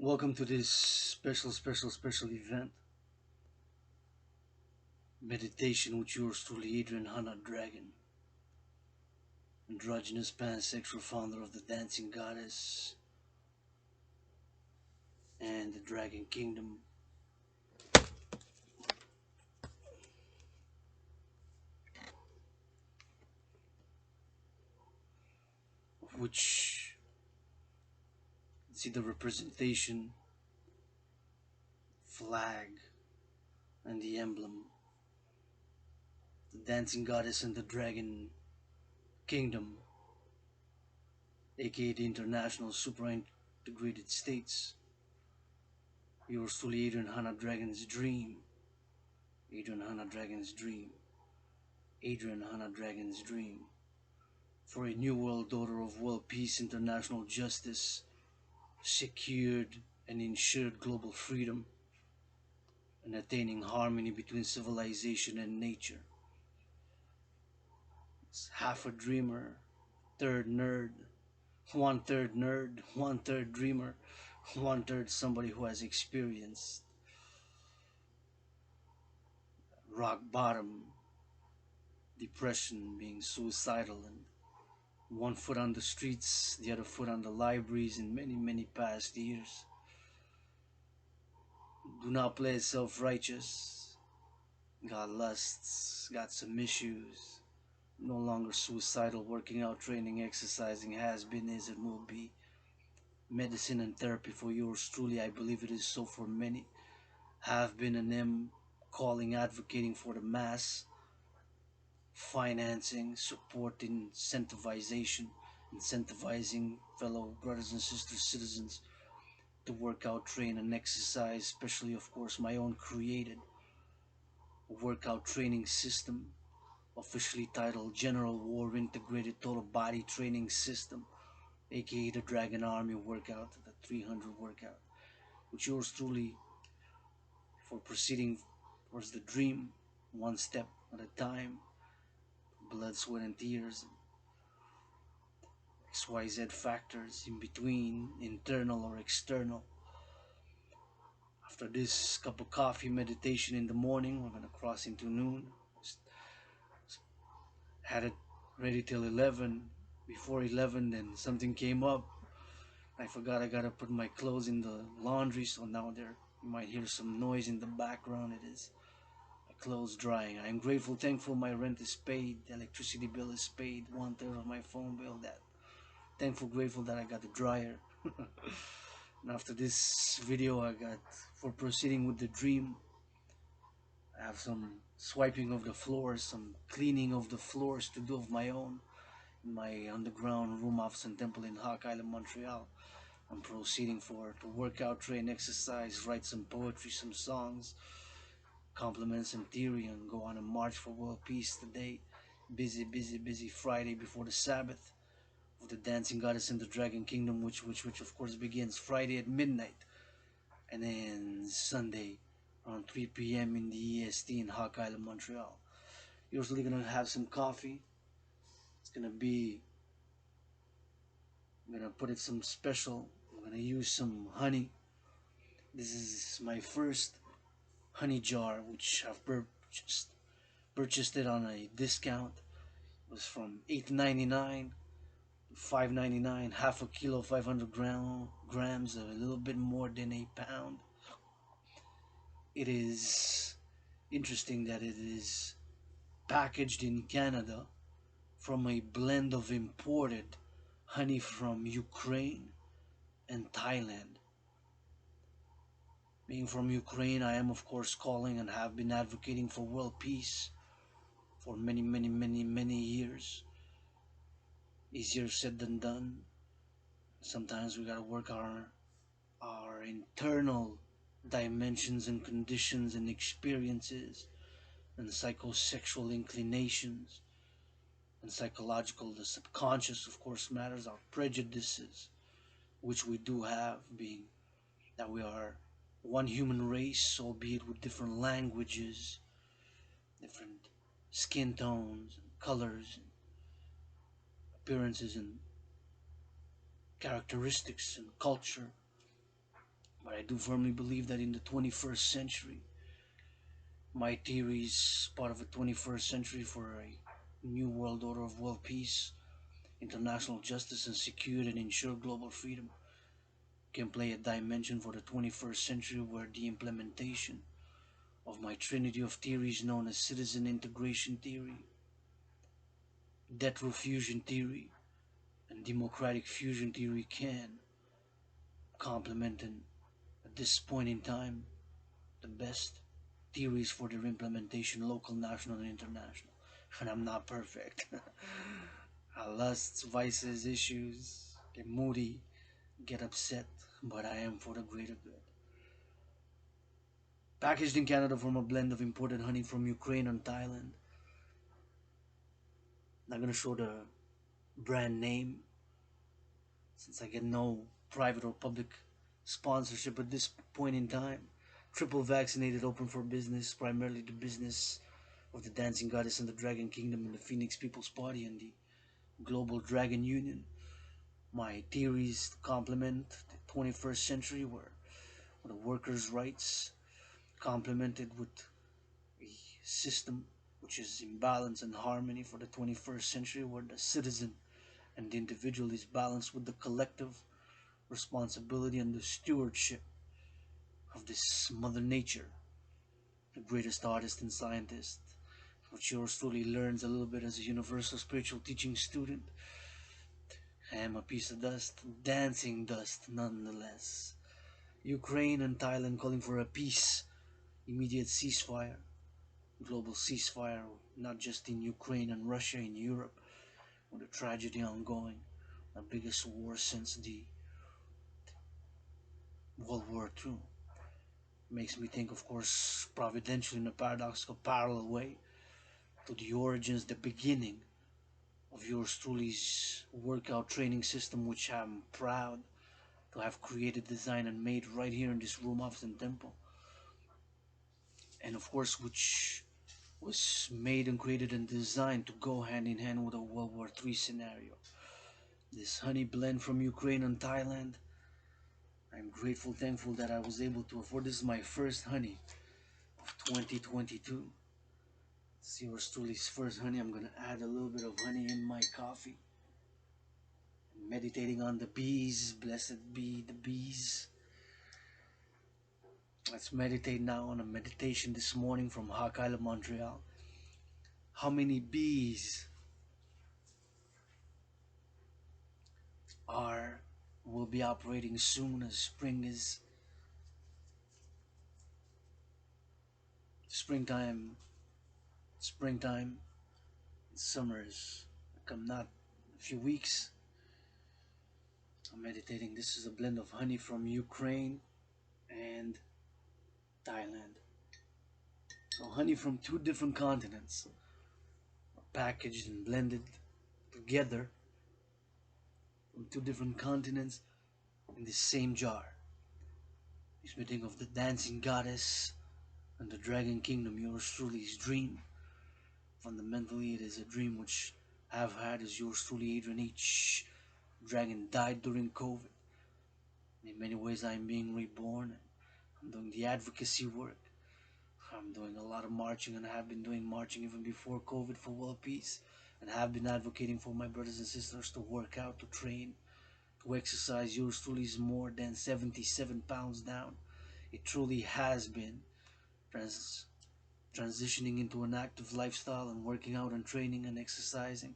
Welcome to this special event. Meditation with yours truly, Adrian Dragan, androgynous pansexual founder of the dancing goddess and the dragon kingdom, of which see the representation, flag, and the emblem. The dancing goddess and the dragon kingdom, aka the international super integrated states. Yours truly, Adrian Dragan's dream. Adrian Dragan's dream. Adrian Dragan's dream. For a new world order of world peace, international justice, secured and ensured global freedom, and attaining harmony between civilization and nature. It's half a dreamer, third nerd, one third dreamer, one third somebody who has experienced rock bottom, depression, being suicidal, and one foot on the streets, the other foot on the libraries in many past years. Do not play self-righteous. Got lusts, got some issues. No longer suicidal, working out, training, exercising, has been, is, and will be. Medicine and therapy for yours truly, I believe it is so for many. Have been and am calling, advocating for the mass. Financing, supporting, incentivizing fellow brothers and sisters, citizens to work out, train, and exercise, especially, of course, my own created workout training system, officially titled General War Integrated Total Body Training System, aka the Dragon Army workout, the 300 workout, which yours truly for proceeding towards the dream, one step at a time, blood, sweat, and tears, XYZ factors in between, internal or external. After this cup of coffee meditation in the morning, we're gonna cross into noon. Had it ready till 11. Before 11, then something came up. I forgot I gotta put my clothes in the laundry, so now there you might hear some noise in the background. It is my clothes drying. I am grateful, thankful my rent is paid, the electricity bill is paid, one third of my phone bill. That thankful, grateful that I got the dryer. And after this video, I got for proceeding with the dream. I have some swiping of the floors, some cleaning of the floors to do of my own in my underground room office and temple in Hawk Island, Montreal. I'm proceeding to work out, train, exercise, write some poetry, some songs, compliment some theory, and go on a march for world peace today. Busy Friday before the Sabbath of the dancing goddess in the dragon kingdom, which of course begins Friday at midnight, and then Sunday around 3 p.m. in the EST in Hawk Island, Montreal. Usually gonna have some coffee. It's gonna be, I'm gonna put it some special. I'm gonna use some honey. This is my first honey jar, which I've purchased it on a discount. It was from $8.99 to $5.99, half a kilo, 500 grams, a little bit more than a pound. It is interesting that it is packaged in Canada from a blend of imported honey from Ukraine and Thailand. Being from Ukraine, I am of course calling and have been advocating for world peace for many years. Easier said than done. Sometimes we gotta work our internal dimensions and conditions and experiences and psychosexual inclinations and psychological, the subconscious of course matters, our prejudices, which we do have, being that we are one human race, albeit with different languages, different skin tones, and colors, and appearances, and characteristics, and culture. But I do firmly believe that in the 21st century, my theory is part of a 21st century for a new world order of world peace, international justice, and secured and ensured global freedom can play a dimension for the 21st century where the implementation of my trinity of theories known as citizen integration theory, debt fusion theory, and democratic fusion theory can complement and at this point in time the best theories for their implementation, local, national, and international. And I'm not perfect. I lusts, vices, issues, get moody, get upset, but I am for the greater good. Packaged in Canada from a blend of imported honey from Ukraine and Thailand. Not gonna show the brand name since I get no private or public sponsorship at this point in time. Triple vaccinated, open for business, primarily the business of the Dancing Goddess and the Dragon Kingdom and the Phoenix People's Party and the Global Dragon Union. My theories complement the 21st century where the workers' rights complemented with a system which is in balance and harmony for the 21st century where the citizen and the individual is balanced with the collective responsibility and the stewardship of this Mother Nature, the greatest artist and scientist, which yours truly learns a little bit as a universal spiritual teaching student. I am a piece of dust, dancing dust nonetheless. Ukraine and Thailand calling for a peace, immediate ceasefire, global ceasefire, not just in Ukraine and Russia, in Europe, with the tragedy ongoing, the biggest war since the World War II. Makes me think, of course, providentially in a paradoxical parallel way, to the origins, the beginning of yours truly's workout training system, which I'm proud to have created, designed, and made right here in this room, office, and temple. And of course, which was made and created and designed to go hand in hand with a World War III scenario. This honey blend from Ukraine and Thailand, I'm grateful, thankful that I was able to afford. This is my first honey of 2022. It's yours truly's first honey. I'm gonna add a little bit of honey in my coffee. Meditating on the bees, blessed be the bees. Let's meditate now on a meditation this morning from Hawk Island, Montreal. How many bees are will be operating soon as springtime, springtime, summer is come not a few weeks. I'm meditating. This is a blend of honey from Ukraine and Thailand. So honey from two different continents are packaged and blended together from two different continents in the same jar. Makes me think of the dancing goddess and the dragon kingdom, yours truly's dream. Fundamentally, it is a dream which I've had as yours truly, Adrian. Each dragon died during COVID. In many ways, I'm being reborn. I'm doing the advocacy work. I'm doing a lot of marching, and I have been doing marching even before COVID for world peace. And I have been advocating for my brothers and sisters to work out, to train, to exercise. Yours truly is more than 77 pounds down. It truly has been transitioning into an active lifestyle and working out and training and exercising.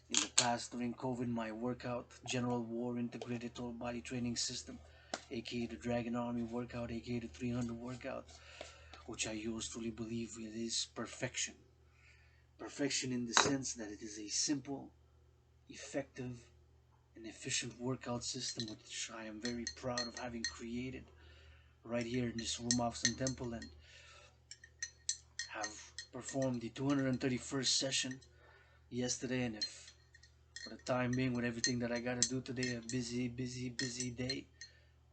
In the past, during COVID, my workout, General War Integrated Total Body Training System, aka the Dragon Army workout, aka the 300 workout, which I use truly believe it is perfection. Perfection in the sense that it is a simple, effective, and efficient workout system which I am very proud of having created right here in this room, office, and temple, and have performed the 231st session yesterday. And if for the time being, with everything that I gotta do today, a busy day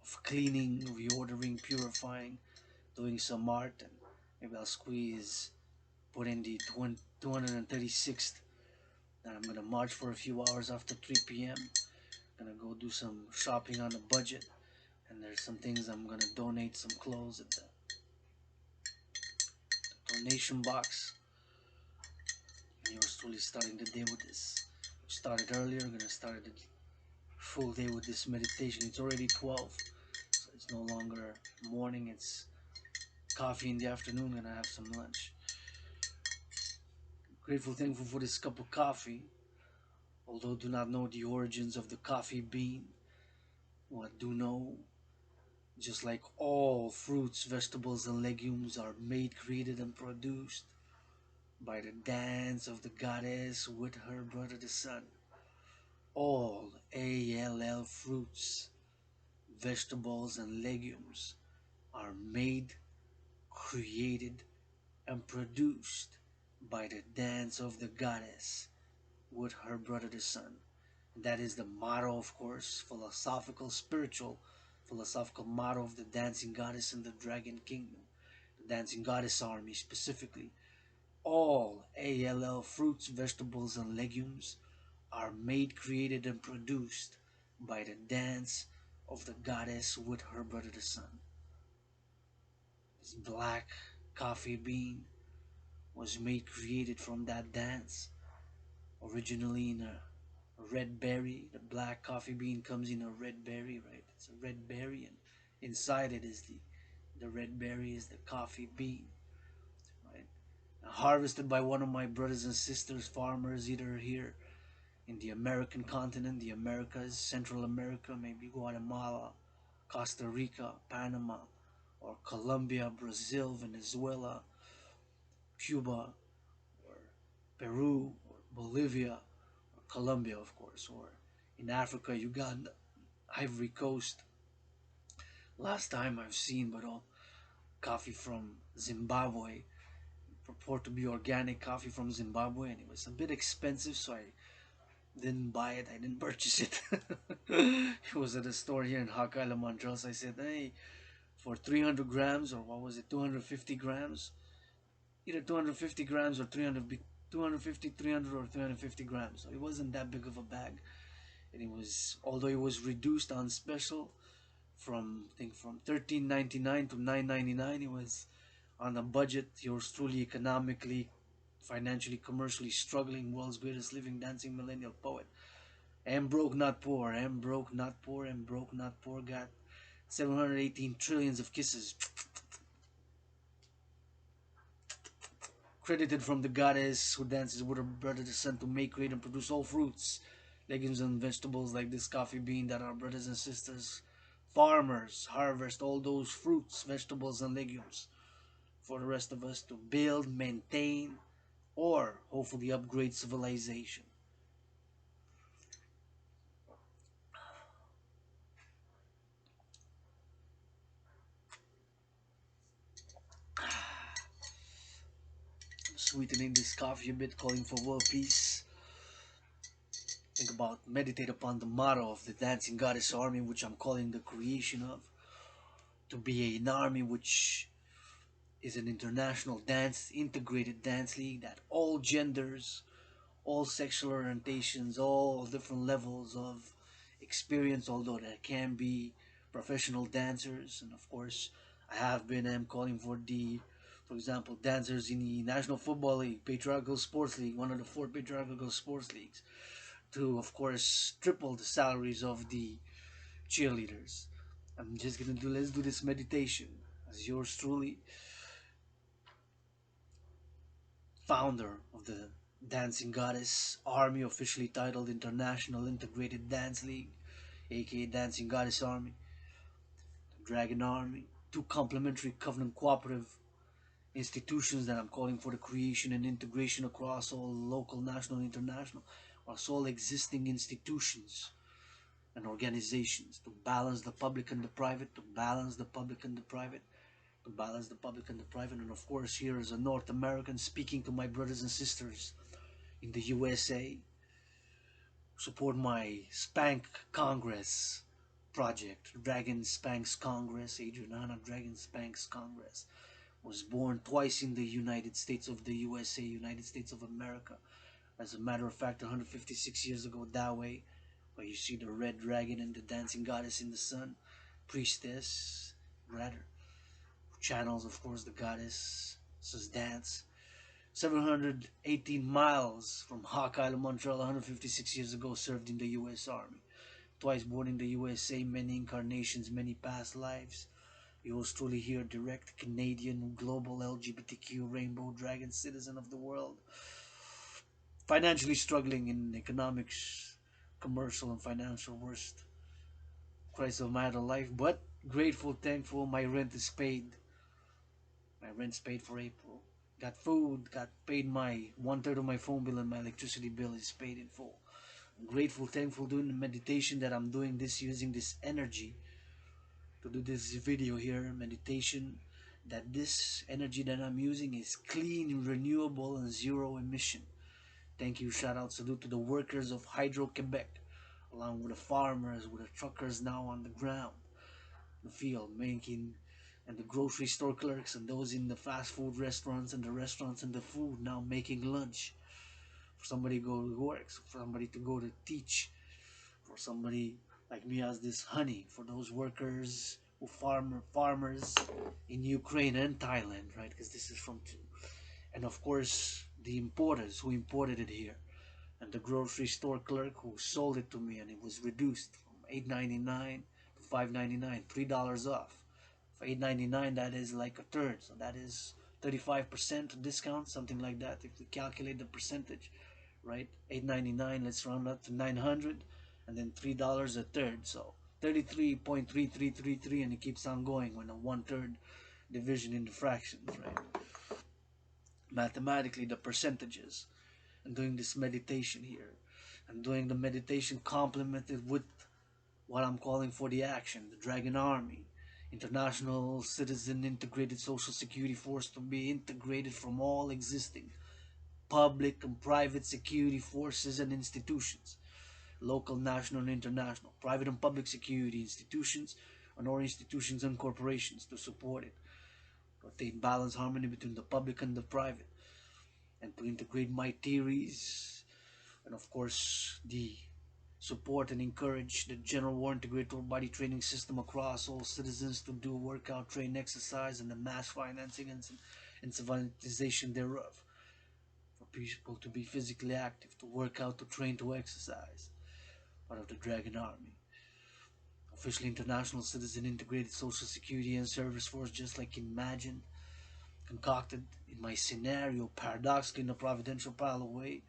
of cleaning, reordering, purifying, doing some art, and maybe I'll put in the 236th, and I'm gonna march for a few hours after 3 p.m. Gonna go do some shopping on a budget, And there's some things I'm gonna donate some clothes at the donation box. And yours truly starting the day with this. We started earlier, we're gonna start the full day with this meditation. It's already 12, so it's no longer morning, it's coffee in the afternoon, gonna have some lunch. Grateful, thankful for this cup of coffee. Although do not know the origins of the coffee bean, what do know, just like all fruits, vegetables, and legumes are made, created, and produced by the dance of the goddess with her brother the sun. All ALL fruits, vegetables, and legumes are made, created, and produced by the dance of the goddess with her brother the sun. And that is the motto, of course, philosophical motto of the dancing goddess and the dragon kingdom, the dancing goddess army specifically. All ALL fruits, vegetables, and legumes are made, created, and produced by the dance of the goddess with her brother the sun. This black coffee bean was made, created from that dance, originally in a red berry. The black coffee bean comes in a red berry, right? It's a red berry, and inside it is the red berry is the coffee bean, right? Harvested by one of my brothers and sisters, farmers, either here in the American continent, the Americas, Central America, maybe Guatemala, Costa Rica, Panama, or Colombia, Brazil, Venezuela, Cuba, or Peru, or Bolivia, or Colombia, of course, or in Africa, Uganda, Ivory Coast. Last time I've seen, but all coffee from Zimbabwe, purport to be organic coffee from Zimbabwe, and it was a bit expensive, so I didn't buy it. I didn't purchase it. It was at a store here in Hawk Island, Montreal. So I said, hey, for 300 grams, or what was it, 250 grams, either 250 grams or 250, 300 or 350 grams. So it wasn't that big of a bag, and it was, although it was reduced on special from, I think, from 13.99 to 9.99. It was on a budget. Yours truly, economically, financially, commercially struggling, world's greatest living dancing millennial poet. Am broke, not poor. Am broke, not poor. Am broke, not poor. Got 718 trillions of kisses. Credited from the goddess who dances with her brother the sun to make, create, and produce all fruits, legumes, and vegetables like this coffee bean that our brothers and sisters, farmers, harvest all those fruits, vegetables, and legumes for the rest of us to build, maintain, or hopefully upgrade civilization. Sweetening this coffee a bit, calling for world peace. Think about, meditate upon the motto of the dancing goddess army, which I'm calling the creation of, to be an army which is an international dance, integrated dance league that all genders, all sexual orientations, all different levels of experience, although there can be professional dancers, and of course, I have been calling for the, for example, dancers in the National Football League, Patriarchal Sports League, one of the four patriarchal sports leagues, to of course triple the salaries of the cheerleaders. I'm just gonna do, let's do this meditation as yours truly, founder of the Dancing Goddess Army, officially titled International Integrated Dance League, aka Dancing Goddess Army, the Dragon Army, two complementary covenant cooperative institutions that I'm calling for the creation and integration across all local, national, and international, across all existing institutions and organizations, to balance the public and the private, to balance the public and the private, to balance the public and the private. And of course, here as a North American, speaking to my brothers and sisters in the USA, support my Spank Congress project. Dragan Spanks Congress, Adrian Dragan Spanks Congress, was born twice in the United States of the USA, United States of America. As a matter of fact, 156 years ago that way, where you see the red dragon and the dancing goddess in the sun. priestess, rather, channels, of course, the goddess, says dance. 718 miles from Hawkeye to Montreal, 156 years ago, served in the U.S. Army. Twice born in the USA, many incarnations, many past lives. Yours truly here, direct Canadian, global LGBTQ rainbow dragon citizen of the world. Financially struggling in economics, commercial and financial worst crisis of my adult life, but grateful, thankful, my rent is paid. My rent's paid for April. Got food, got paid my one-third of my phone bill and my electricity bill is paid in full. I'm grateful, thankful doing the meditation that I'm doing this using this energy to do this video here, meditation, that this energy that I'm using is clean, renewable, and zero emission. Thank you, shout out, salute to the workers of Hydro Quebec, along with the farmers, with the truckers now on the ground, the field, making, and the grocery store clerks, and those in the fast food restaurants, and the restaurants and the food now making lunch. For somebody to go to work, for somebody to go to teach, for somebody like me as this honey, for those workers who farmers in Ukraine and Thailand, right? Because this is from two. And of course, the importers who imported it here, and the grocery store clerk who sold it to me, and it was reduced from $8.99 to $5.99, $3 off. For $8.99, that is like a third, so that is 35% discount, something like that. If we calculate the percentage, right? $8.99, let's round up to 900, and then $3 a third, so 33.3333, and it keeps on going when a one-third division in the fractions, right? Mathematically, the percentages. And doing this meditation here, and doing the meditation complemented with what I'm calling for the action, the Dragan Army, international citizen integrated social security force to be integrated from all existing public and private security forces and institutions, local, national, and international, private and public security institutions, and or institutions and corporations to support it, to attain balance, harmony between the public and the private, and to integrate my theories, and of course the support and encourage the general war integrated body training system across all citizens to do workout, train, exercise, and the mass financing and civilization thereof. For people to be physically active, to work out, to train, to exercise. Part of the Dragon Army. Officially international citizen integrated social security and service force, just like imagined, concocted in my scenario, paradoxically in a providential parallel way.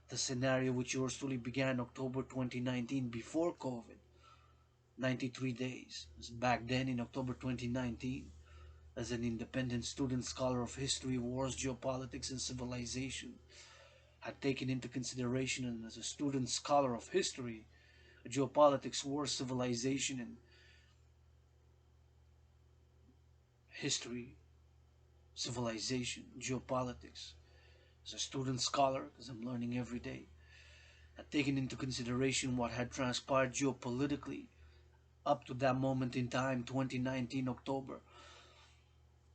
The scenario which yours truly began October 2019 before COVID. 93 days. Back then in October 2019, as an independent student scholar of history, wars, geopolitics, and civilization, had taken into consideration, and as a student scholar of history, geopolitics, wars, civilization, and history, civilization, geopolitics, as a student scholar, because I'm learning every day, had taken into consideration what had transpired geopolitically up to that moment in time, 2019 October,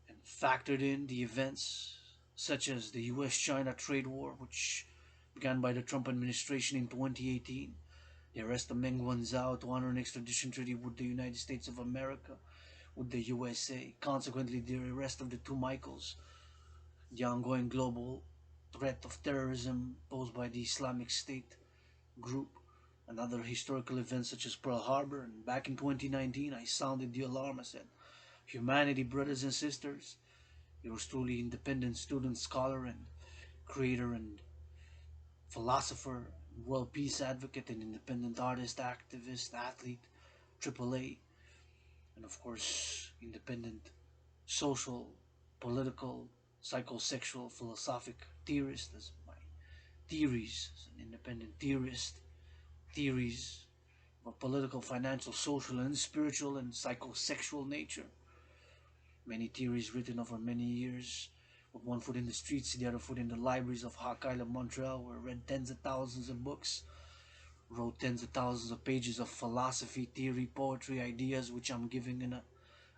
and factored in the events such as the US-China trade war, which began by the Trump administration in 2018, the arrest of Meng Wanzhou to honor an extradition treaty with the United States of America, with the USA, consequently the arrest of the two Michaels, the ongoing global threat of terrorism posed by the Islamic State group, and other historical events such as Pearl Harbor. And back in 2019, I sounded the alarm. I said, humanity, brothers and sisters, yours truly, independent student, scholar, and creator, and philosopher, world peace advocate, and independent artist, activist, athlete, AAA, and of course, independent social, political, psychosexual, philosophic theorist, as my theories, as an independent theorist, theories of political, financial, social, and spiritual and psychosexual nature. Many theories written over many years, with one foot in the streets, the other foot in the libraries of Hawkeye and Montreal, where I read tens of thousands of books, wrote tens of thousands of pages of philosophy, theory, poetry, ideas, which I'm giving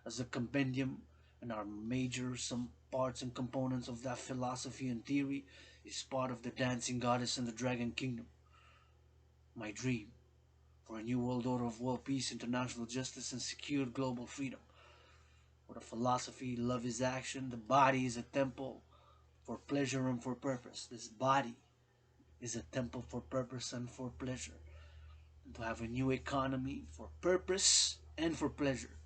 as a compendium, and are major some parts and components of that philosophy and theory is part of the dancing goddess and the dragon kingdom. My dream, for a new world order of world peace, international justice, and secured global freedom. For the philosophy, love is action, the body is a temple for pleasure and for purpose. This body is a temple for purpose and for pleasure. And to have a new economy for purpose and for pleasure.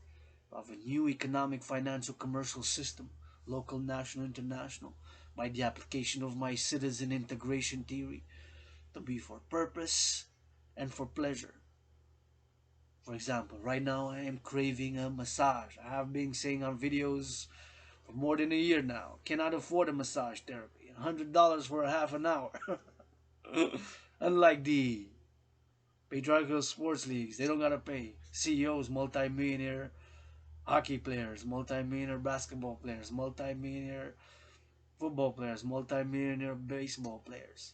To have a new economic, financial, commercial system, local, national, international, by the application of my citizen integration theory, to be for purpose and for pleasure. For example, right now I am craving a massage. I have been saying on videos for more than a year now. Cannot afford a massage therapy. $100 for a half an hour. Unlike the patriarchal sports leagues, they don't gotta pay. CEOs, multi-millionaire hockey players, multi-millionaire basketball players, multi-millionaire football players, multi-millionaire baseball players.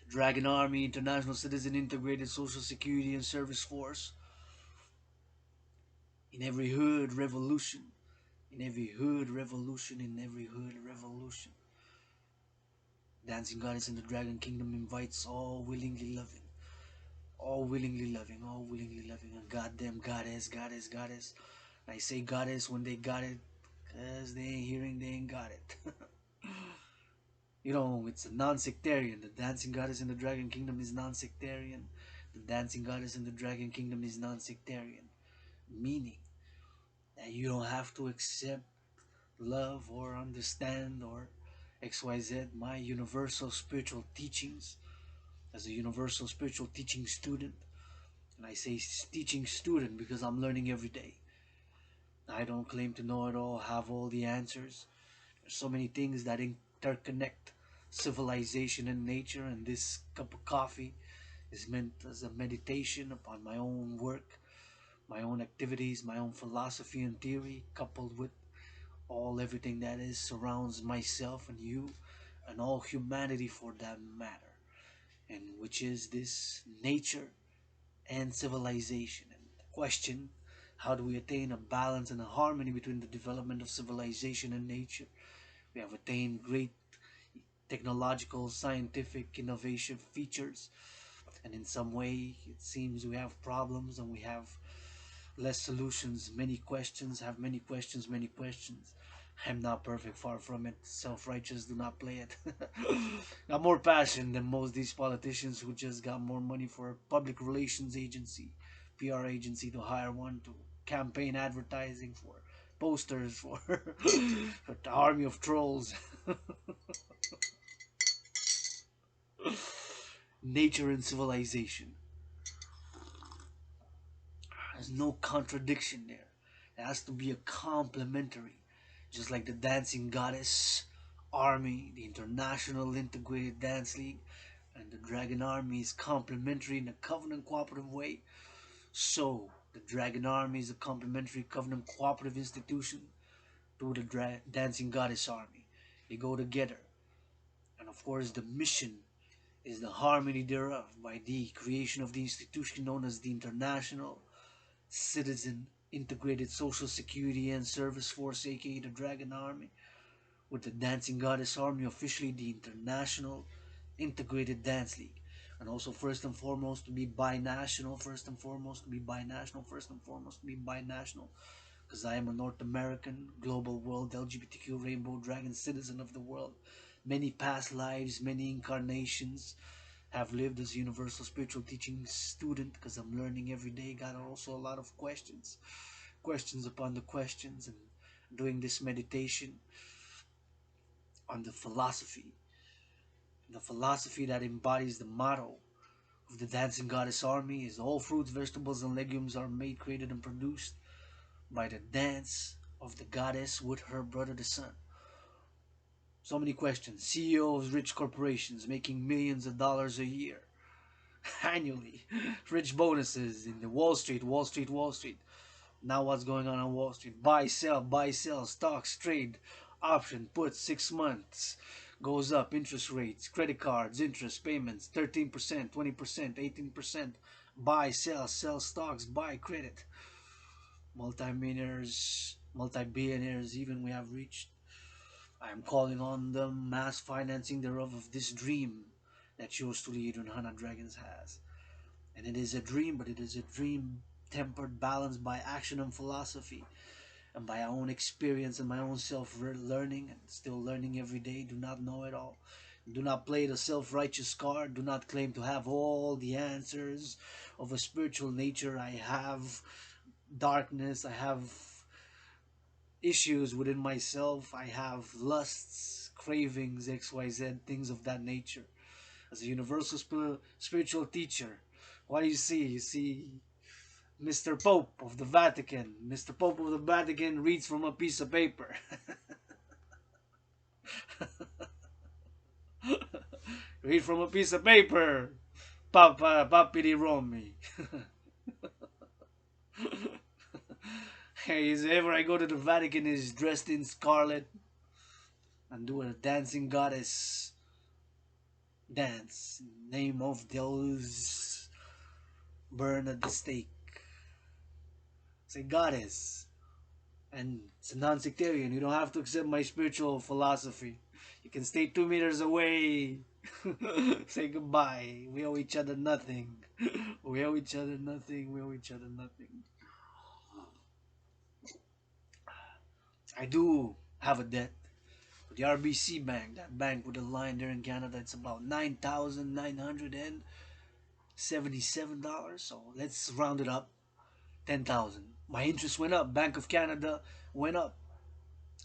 The Dragan Army, International Citizen Integrated Social Security and Service Force, in every hood revolution, in every hood revolution, in every hood revolution. Dancing Goddess in the Dragon Kingdom invites all willingly loving, all willingly loving, all willingly loving, a goddamn goddess, goddess, goddess. And I say goddess when they got it, cause they ain't hearing, they ain't got it. You know, it's a non-sectarian. The dancing goddess in the Dragon Kingdom is non-sectarian. The dancing goddess in the Dragon Kingdom is non-sectarian, meaning that you don't have to accept, love, or understand, or XYZ my universal spiritual teachings as a universal spiritual teaching student. And I say teaching student because I'm learning every day. I don't claim to know it all, have all the answers. There's so many things that interconnect civilization and nature, and this cup of coffee is meant as a meditation upon my own work, my own activities, my own philosophy and theory, coupled with all everything that is surrounds myself and you and all humanity for that matter, and which is this nature and civilization. And the question, how do we attain a balance and a harmony between the development of civilization and nature? We have attained great technological, scientific innovation features, and in some way it seems we have problems and we have less solutions, many questions, have many questions, many questions. I'm not perfect, far from it. Self-righteous, do not play it. Got more passion than most of these politicians who just got more money for a public relations agency, PR agency, to hire one to campaign advertising for posters for, for the army of trolls. Nature and civilization. There's no contradiction there. It has to be a complementary. Just like the Dancing Goddess Army, the International Integrated Dance League, and the Dragon Army is complementary in a covenant cooperative way. So, the Dragon Army is a complementary covenant cooperative institution to the Dancing Goddess Army. They go together. And of course, the mission is the harmony thereof by the creation of the institution known as the International Citizen Integrated Social Security and Service Force, aka the Dragon Army, with the Dancing Goddess Army officially the International Integrated Dance League. And also, first and foremost, to be binational, first and foremost, to be binational, first and foremost, to be binational, because I am a North American, global world, LGBTQ, rainbow dragon citizen of the world. Many past lives, many incarnations, have lived as a universal spiritual teaching student because I'm learning every day. Got also a lot of questions, questions upon the questions, and doing this meditation on the philosophy that embodies the motto of the Dancing Goddess Army is all fruits, vegetables, and legumes are made, created, and produced by the dance of the goddess with her brother the sun. So many questions. CEOs, rich corporations making millions of dollars a year annually, rich bonuses in the Wall Street, Wall Street, Wall Street. Now what's going on Wall Street? Buy, sell, stocks, trade, option, put, 6 months, goes up, interest rates, credit cards, interest payments, 13%, 20%, 18%. Buy, sell stocks, buy credit. Multi-millionaires, multi-billionaires, even we have reached. I am calling on the mass financing thereof of this dream that yours truly, Adrian Hana Dragons, has. And it is a dream, but it is a dream tempered, balanced by action and philosophy, and by our own experience and my own self-learning, and still learning every day. Do not know it all. Do not play the self-righteous card. Do not claim to have all the answers of a spiritual nature. I have darkness. I have issues within myself. I have lusts, cravings, XYZ, things of that nature. As a universal spiritual teacher, what do you see? You see Mr. Pope of the Vatican. Mr. Pope of the Vatican reads from a piece of paper. Read from a piece of paper. Papa, papiri Romi. Hey, ever I go to the Vatican is dressed in scarlet and do a dancing goddess dance. Name of those burn at the stake. Say goddess. And it's a non-sectarian. You don't have to accept my spiritual philosophy. You can stay 2 meters away. Say goodbye. We owe each other nothing. We owe each other nothing. We owe each other nothing. I do have a debt. The RBC bank, that bank with a line there in Canada, it's about $9,977. So let's round it up, 10,000. My interest went up. Bank of Canada went up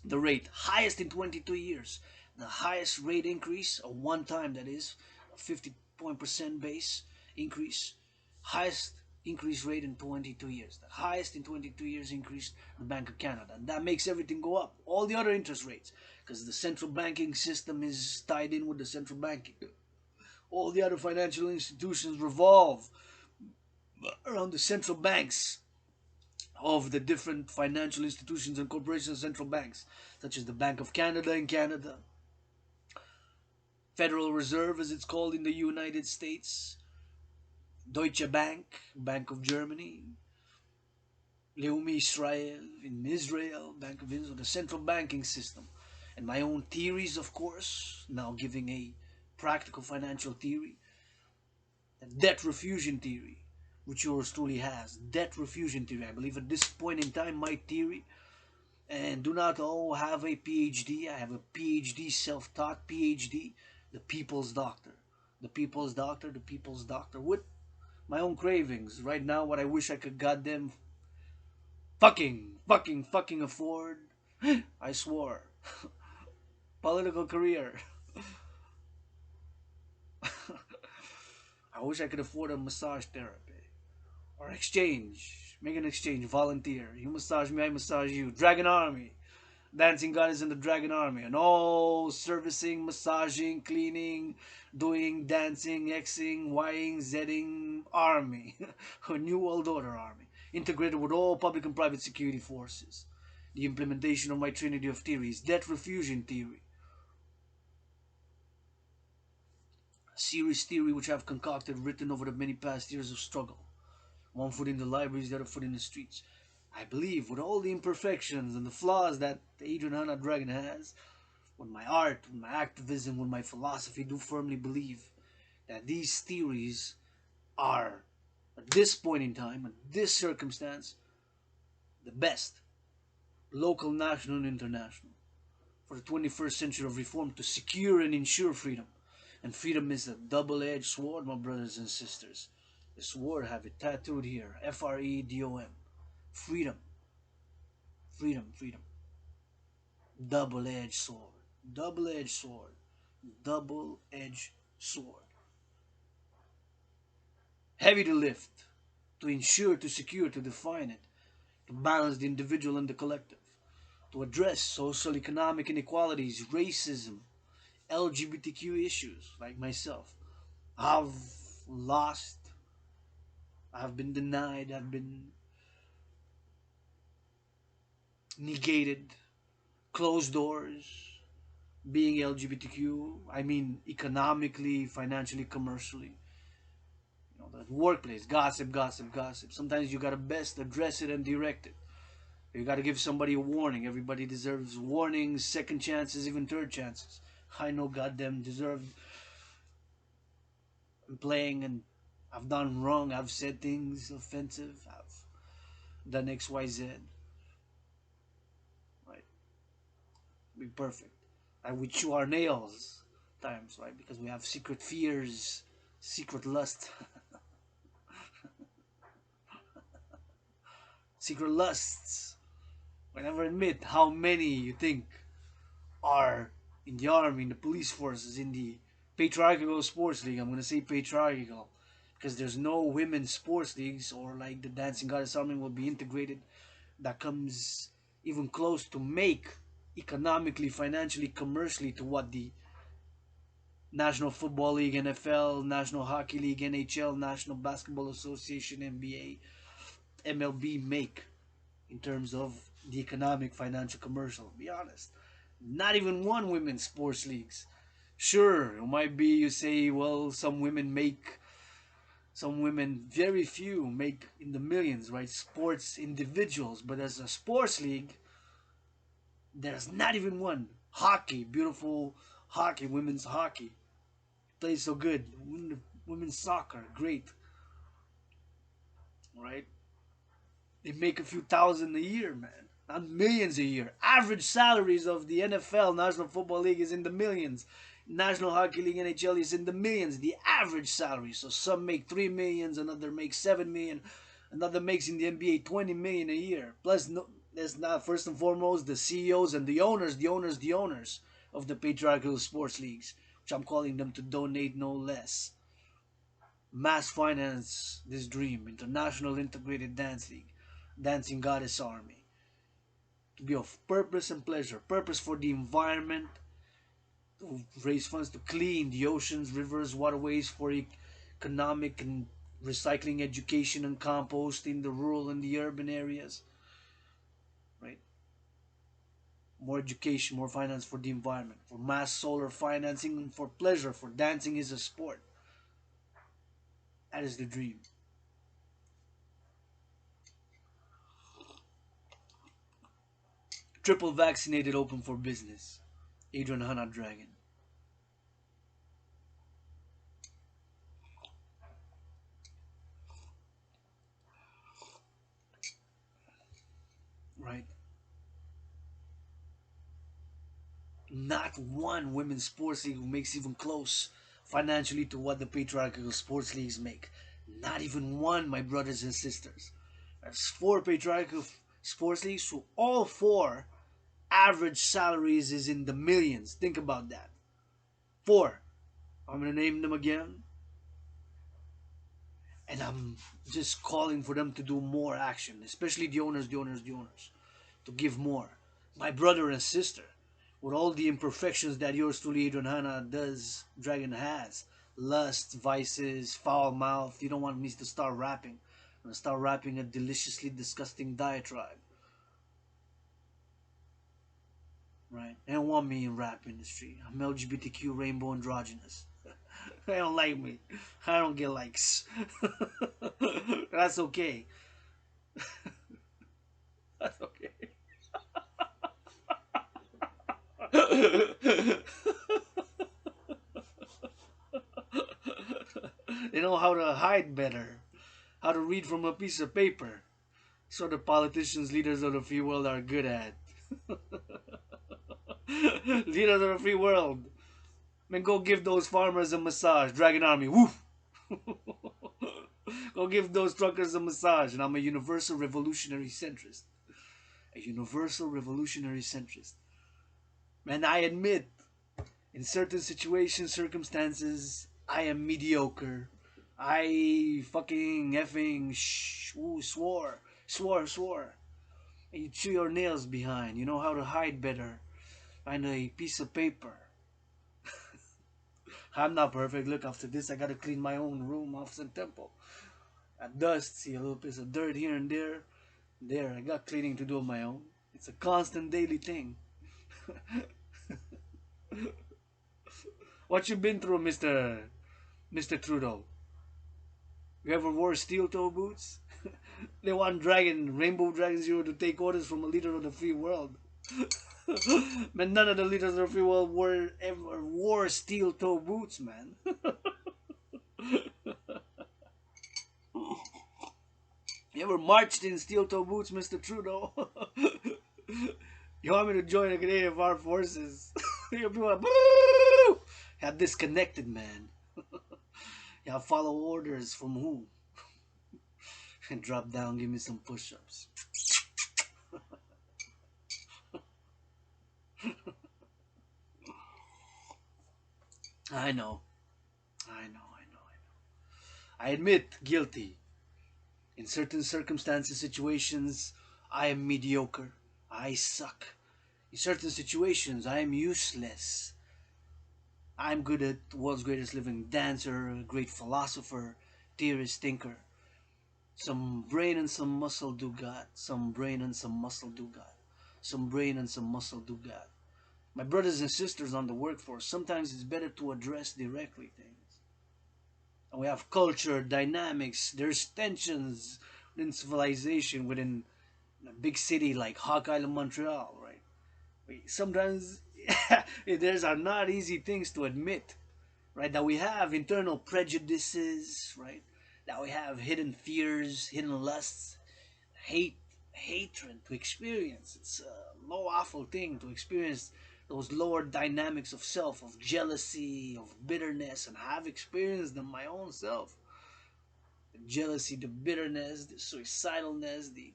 the rate, highest in 22 years. The highest rate increase, a one time that is, a 50% base increase. Highest increase rate in 22 years. The highest in 22 years increase the Bank of Canada. And that makes everything go up. All the other interest rates, because the central banking system is tied in with the central banking. All the other financial institutions revolve around the central banks of the different financial institutions and corporations, central banks, such as the Bank of Canada in Canada, Federal Reserve as it's called in the United States, Deutsche Bank, Bank of Germany, Leumi Israel in Israel, Bank of Israel, the central banking system. And my own theories, of course, now giving a practical financial theory, a debt refusion theory, which yours truly has. Debt refusion theory. I believe at this point in time, my theory, and do not all have a PhD. I have a PhD, self-taught PhD, the people's doctor. The people's doctor, the people's doctor, with my own cravings. Right now, what I wish I could goddamn fucking afford. I swore. Political career. I wish I could afford a massage therapy. Or exchange. Make an exchange. Volunteer. You massage me, I massage you. Dragan Army. Dancing God is in the Dragon Army. And all servicing, massaging, cleaning, doing, dancing, Xing, Ying, Zing army. A new world order army. Integrated with all public and private security forces. The implementation of my trinity of theories. Debt refusion theory. A serious theory which I've concocted, written over the many past years of struggle. One foot in the libraries, the other foot in the streets. I believe, with all the imperfections and the flaws that Adrian Hana Dragan has, with my art, with my activism, with my philosophy, do firmly believe that these theories are, at this point in time, at this circumstance, the best, local, national, and international, for the 21st century of reform to secure and ensure freedom. And freedom is a double-edged sword, my brothers and sisters. The sword, have it tattooed here, FREDOM. Freedom, freedom, freedom. Double-edged sword, double-edged sword, double-edged sword. Heavy to lift, to ensure, to secure, to define it, to balance the individual and the collective, to address social economic inequalities, racism, LGBTQ issues, like myself. I've lost, I've been denied, I've been negated, closed doors, being LGBTQ, I mean economically, financially, commercially. You know, the workplace, gossip, gossip, gossip. Sometimes you gotta best address it and direct it. You gotta give somebody a warning. Everybody deserves warnings, second chances, even third chances. I know goddamn deserve I'm playing and I've done wrong. I've said things offensive. I've done X, Y, Z. Right? Be perfect. I would chew our nails times, right? Because we have secret fears, secret lust, secret lusts. I never admit how many you think are in the army, in the police forces, in the patriarchal sports league. I'm gonna say patriarchal because there's no women's sports leagues or like the Dancing Goddess Army will be integrated that comes even close to make economically, financially, commercially to what the National Football League, NFL, National Hockey League, NHL, National Basketball Association, NBA, MLB make in terms of the economic, financial, commercial. Be honest. Not even one women's sports leagues. Sure, it might be you say, well, some women, very few, make in the millions, right? Sports individuals. But as a sports league, there's not even one. Hockey, beautiful hockey, women's hockey. Plays so good. Women's soccer, great, right? They make a few thousand a year, man. Not millions a year. Average salaries of the NFL, National Football League, is in the millions. National Hockey League, NHL, is in the millions. The average salary. So some make 3 million, another makes 7 million, another makes in the NBA 20 million a year. Plus, no, that's not first and foremost the CEOs and the owners of the patriarchal sports leagues, which I'm calling them to donate no less. Mass finance this dream, International Integrated Dance League, Dancing Goddess Army, to be of purpose and pleasure. Purpose for the environment, to raise funds to clean the oceans, rivers, waterways for economic and recycling, education, and compost in the rural and the urban areas. Right? More education, more finance for the environment, for mass solar financing, and for pleasure, for dancing is a sport. That is the dream. Triple vaccinated, open for business. Adrian Hanna Dragan. Right? Not one women's sports league who makes even close financially to what the patriarchal sports leagues make. Not even one, my brothers and sisters. There's four patriarchal sports leagues, so all four average salaries is in the millions. Think about that. Four. I'm gonna name them again, and I'm just calling for them to do more action, especially the owners, to give more. My brother and sister, with all the imperfections that yours truly, Adrian Hanna, does, Dragan has, lust, vices, foul mouth. You don't want me to start rapping. I'm gonna start rapping a deliciously disgusting diatribe, right? They don't want me in rap industry. I'm LGBTQ, rainbow, androgynous. They don't like me. I don't get likes. That's okay. That's okay. They know how to hide better, how to read from a piece of paper. So the politicians, leaders of the free world are good at. Leaders of the free world. Man, go give those farmers a massage. Dragon Army, woof. Go give those truckers a massage. And I'm a universal revolutionary centrist. A universal revolutionary centrist. Man, I admit, in certain situations, circumstances, I am mediocre. I fucking effing swore. And you chew your nails behind. You know how to hide better. Find a piece of paper. I'm not perfect. Look, after this, I gotta clean my own room off some temple. At dust, see a little piece of dirt here and there. There, I got cleaning to do on my own. It's a constant daily thing. What you been through, Mr. Trudeau? You ever wore steel toe boots? They want Rainbow Dragon Zero to take orders from a leader of the free world. Man, none of the leaders of the free world ever wore steel toe boots, man. You ever marched in steel toe boots, Mr. Trudeau? You want me to join the Canadian Armed Forces? You'll be like, boo! Yeah, disconnected, man. Yeah, follow orders from who? And drop down, give me some push-ups. I know, I know, I know, I know. I admit guilty. In certain circumstances, situations, I am mediocre. I suck. In certain situations, I am useless. I'm good at the world's greatest living dancer, a great philosopher, theorist, thinker. Some brain and some muscle do God. Some brain and some muscle do God. Some brain and some muscle do God. My brothers and sisters on the workforce, sometimes it's better to address directly things. And we have culture, dynamics, there's tensions within civilization, within a big city like Hawk Island, Montreal, right? Sometimes there's are not easy things to admit, right? That we have internal prejudices, right? That we have hidden fears, hidden lusts, hate, hatred to experience. It's a low, awful thing to experience those lower dynamics of self, of jealousy, of bitterness, and I've experienced them my own self. The jealousy, the bitterness, the suicidalness, the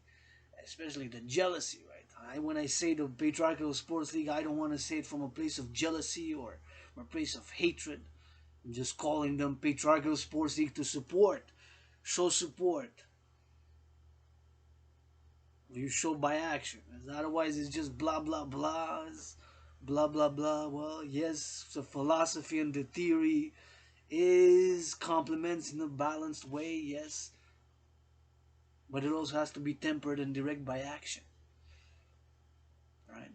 especially the jealousy, right? When I say the patriarchal sports league, I don't want to say it from a place of jealousy or from a place of hatred. I'm just calling them patriarchal sports league to support, show support. You show by action. Otherwise, it's just blah blah blah, blah blah blah. Well, yes, the philosophy and the theory is complements in a balanced way, yes, but it also has to be tempered and direct by action, right?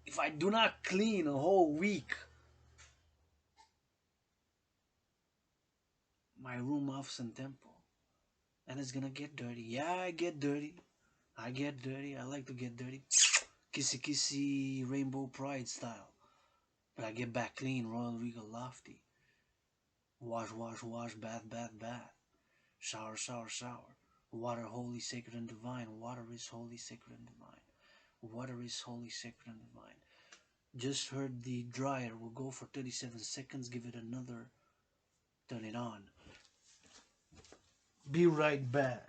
If I do not clean a whole week my room office and temple, and it's gonna get dirty. Yeah, I get dirty. I get dirty. I like to get dirty. Kissy kissy rainbow pride style. But I get back clean, royal regal lofty. Wash, wash, wash, bath, bath, bath. Shower, shower, shower. Water holy, sacred, and divine. Water is holy, sacred, and divine. Water is holy, sacred, and divine. Just heard the dryer will go for 37 seconds. Give it another. Turn it on. Be right back.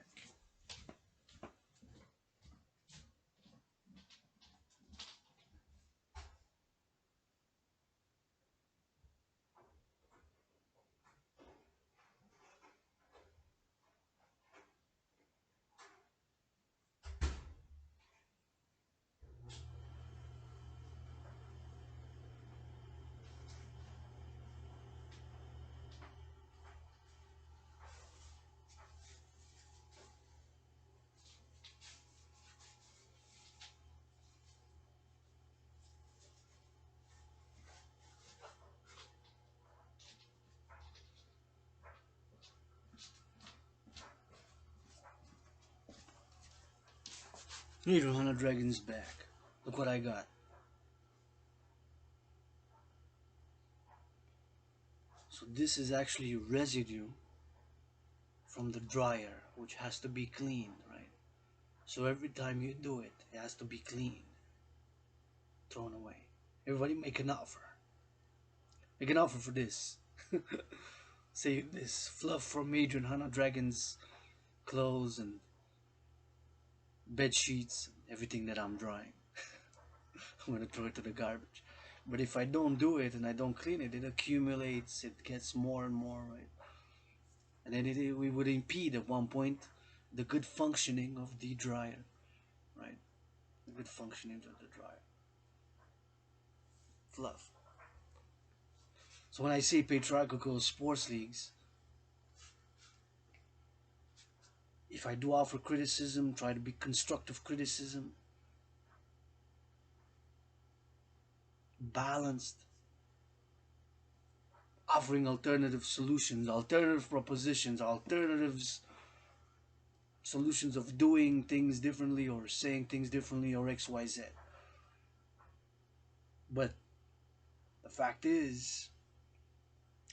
Adrian Dragon's back. Look what I got. So this is actually residue from the dryer, which has to be cleaned, right? So every time you do it, it has to be cleaned, thrown away. Everybody make an offer. Make an offer for this. Say this fluff from Adrian Hana Dragon's clothes and bed sheets, everything that I'm drying. I'm gonna throw it to the garbage. But if I don't do it and I don't clean it, it accumulates. It gets more and more, right? And then we would impede at one point the good functioning of the dryer, right? The good functioning of the dryer. Fluff. So when I say patriarchal sports leagues, if I do offer criticism, try to be constructive criticism, balanced, offering alternative solutions, alternative propositions, alternatives, solutions of doing things differently or saying things differently or XYZ. But the fact is,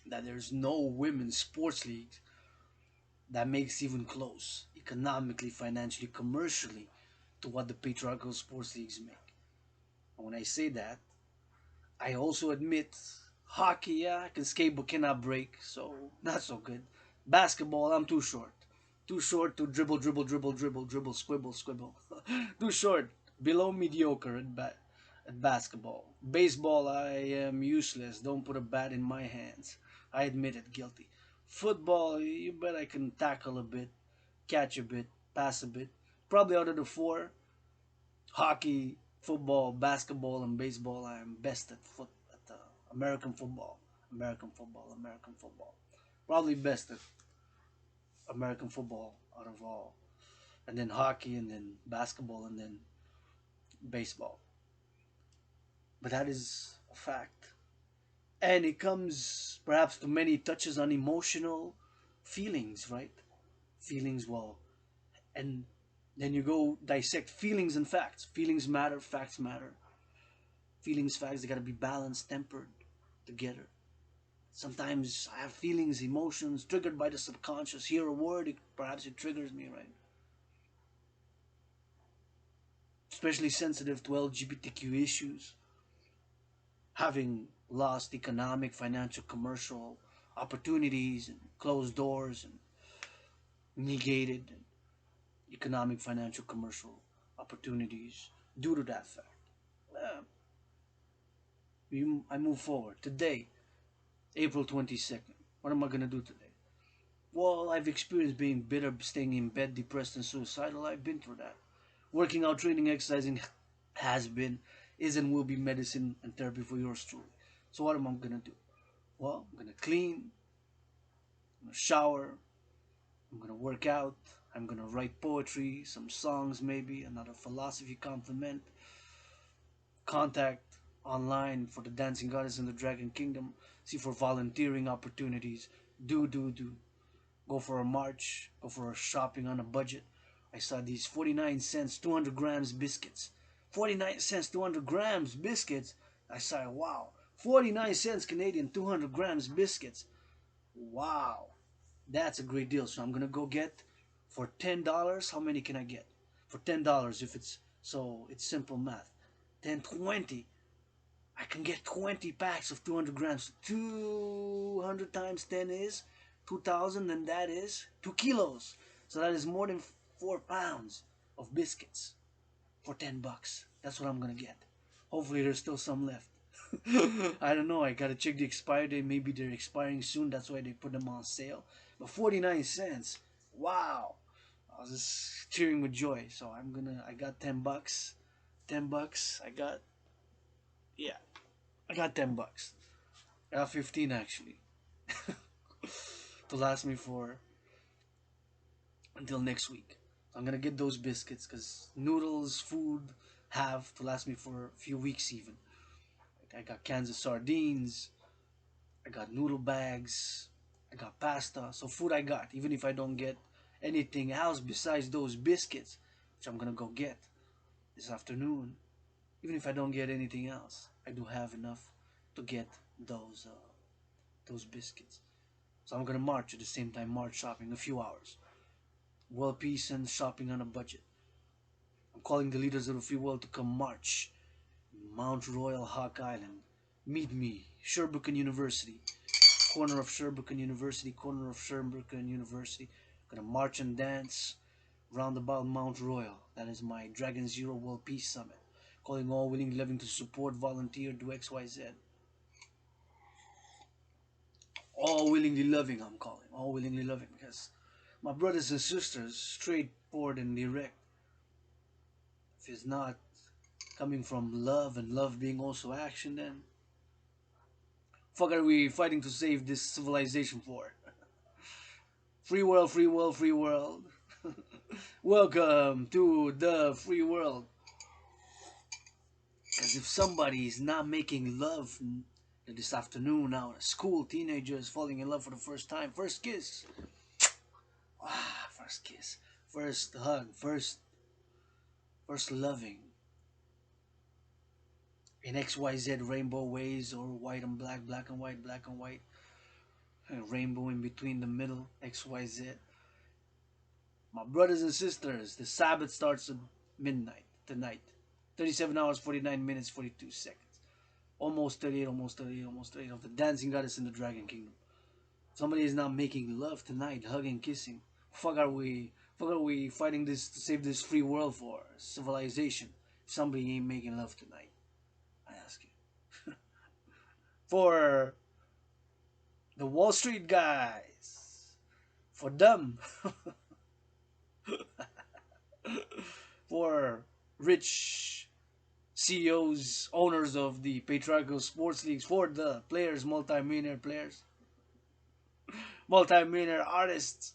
that there's no women's sports league that makes even close, economically, financially, commercially, to what the patriarchal sports leagues make. And when I say that, I also admit hockey, yeah, I can skate but cannot break, so not so good. Basketball, I'm too short. Too short to dribble, dribble, dribble, dribble, dribble, squibble, squibble. Too short. Below mediocre at basketball. Baseball, I am useless. Don't put a bat in my hands. I admit it, guilty. Football, you bet I can tackle a bit, catch a bit, pass a bit. Probably out of the four, hockey, football, basketball, and baseball, I am best at American football. American football, American football. Probably best at American football out of all. And then hockey, and then basketball, and then baseball. But that is a fact. And it comes perhaps to many touches on emotional feelings, right? Feelings, well, and then you go dissect feelings and facts. Feelings matter, facts matter. Feelings, facts, they gotta be balanced, tempered together. Sometimes I have feelings, emotions triggered by the subconscious. Hear a word, perhaps it triggers me, right? Especially sensitive to LGBTQ issues, having lost economic, financial, commercial opportunities and closed doors and negated economic, financial, commercial opportunities due to that fact. Uh, I move forward. Today, April 22nd. What am I going to do today? Well, I've experienced being bitter, staying in bed, depressed, and suicidal. I've been through that. Working out, training, exercising has been, is, and will be medicine and therapy for yours truly. So, what am I going to do? Well, I'm going to clean, I'm going to shower, I'm going to work out, I'm going to write poetry, some songs maybe, another philosophy compliment, contact online for the dancing goddess in the dragon kingdom, see for volunteering opportunities, do. Go for a march, go for a shopping on a budget. I saw these 49 cents, 200 grams biscuits. 49 cents, 200 grams biscuits. I saw, wow, 49 cents Canadian, 200 grams biscuits. Wow, that's a great deal. So I'm going to go get for $10. How many can I get? For $10, if it's so, it's simple math. 10, 20. I can get 20 packs of 200 grams. 200 times 10 is 2,000, and that is 2 kilos. So that is more than 4 pounds of biscuits for 10 bucks. That's what I'm gonna get. Hopefully there's still some left. I don't know. I gotta check the expiry date. Maybe they're expiring soon. That's why they put them on sale. But 49 cents. Wow. I was just cheering with joy. So I got 10 bucks. 10 bucks. Yeah, I got 10 bucks. I got 15 actually. To last me for until next week. So I'm gonna get those biscuits because noodles, food have to last me for a few weeks even. Like I got cans of sardines, I got noodle bags, I got pasta. So food I got, even if I don't get anything else besides those biscuits, which I'm gonna go get this afternoon. Even if I don't get anything else, I do have enough to get those uh, those biscuits. So I'm gonna march at the same time, march shopping a few hours. World peace and shopping on a budget. I'm calling the leaders of the free world to come march Mount Royal Hawk Island. Meet me, Sherbrooke University. Corner of Sherbrooke University, corner of Sherbrooke University. Gonna march and dance roundabout Mount Royal. That is my Dragon Zero World Peace Summit. Calling all willing living to support, volunteer, do XYZ. All willingly loving, I'm calling. All willingly loving because my brothers and sisters, straightforward and direct. If it's not coming from love and love being also action, then fuck are we fighting to save this civilization for? Free world, free world, free world. Welcome to the free world. Because if somebody is not making love this afternoon now at school, teenagers falling in love for the first time, first kiss, first kiss, first hug, first loving in XYZ rainbow ways or white and black, black and white, black and white. A rainbow in between the middle, XYZ. My brothers and sisters, the Sabbath starts at midnight tonight. 37 hours, 49 minutes, 42 seconds. Almost 38, almost 38, almost 38 of the dancing goddess in the Dragon Kingdom. Somebody is not making love tonight, hugging, kissing. Fuck are we? Fuck are we fighting this to save this free world for? Civilization. Somebody ain't making love tonight. I ask you. For the Wall Street guys. For them. For rich CEOs, owners of the patriarchal sports leagues, for the players, multi-millionaire players, multi-millionaire artists,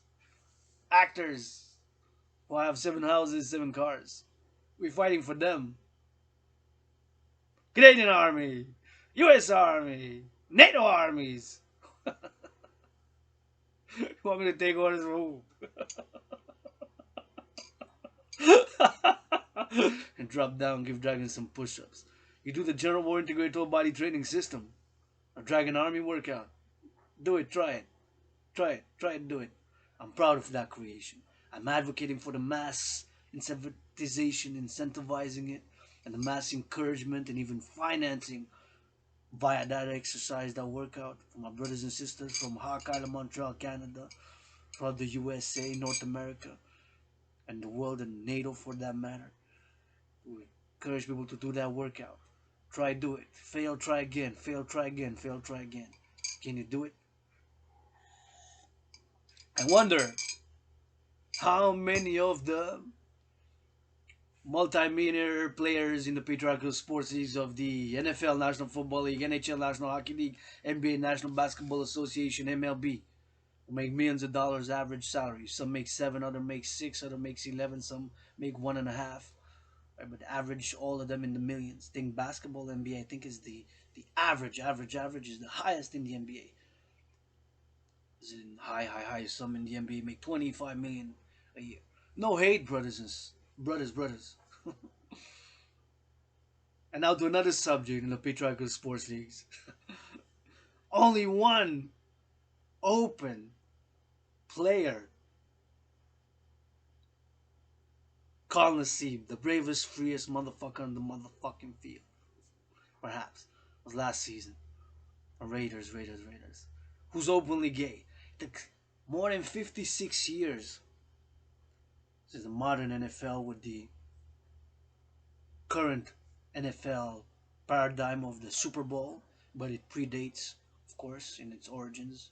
actors who have 7 houses, 7 cars. We're fighting for them. Canadian Army, US Army, NATO armies. You want me to take orders from who? And drop down, give Dragan some push-ups. You do the General War Integrated Total Body Training System. A Dragon Army workout. Do it, try it. Try it, try it, do it. I'm proud of that creation. I'm advocating for the mass incentivizing it, and the mass encouragement and even financing via that exercise, that workout for my brothers and sisters from Hawkeye to Montreal, Canada, from the USA, North America, and the world and NATO for that matter. We encourage people to do that workout. Try, do it. Fail, try again. Fail, try again. Fail, try again. Can you do it? I wonder how many of the multi-millionaire players in the patriarchal sports leagues of the NFL, National Football League, NHL, National Hockey League, NBA, National Basketball Association, MLB, who make millions of dollars average salary. Some make seven, other make six, other makes 11, some make 1.5. Right, but average, all of them in the millions. Think basketball, NBA, I think is the average is the highest in the NBA. Is in high. Some in the NBA make 25 million a year. No hate, brothers. And now to another subject in the patriarchal sports leagues. Only one open player, Colin Nasib, the bravest, freest motherfucker on the motherfucking field. Perhaps. Was last season. Raiders. Who's openly gay. It took more than 56 years since the modern NFL with the current NFL paradigm of the Super Bowl, but it predates, of course, in its origins.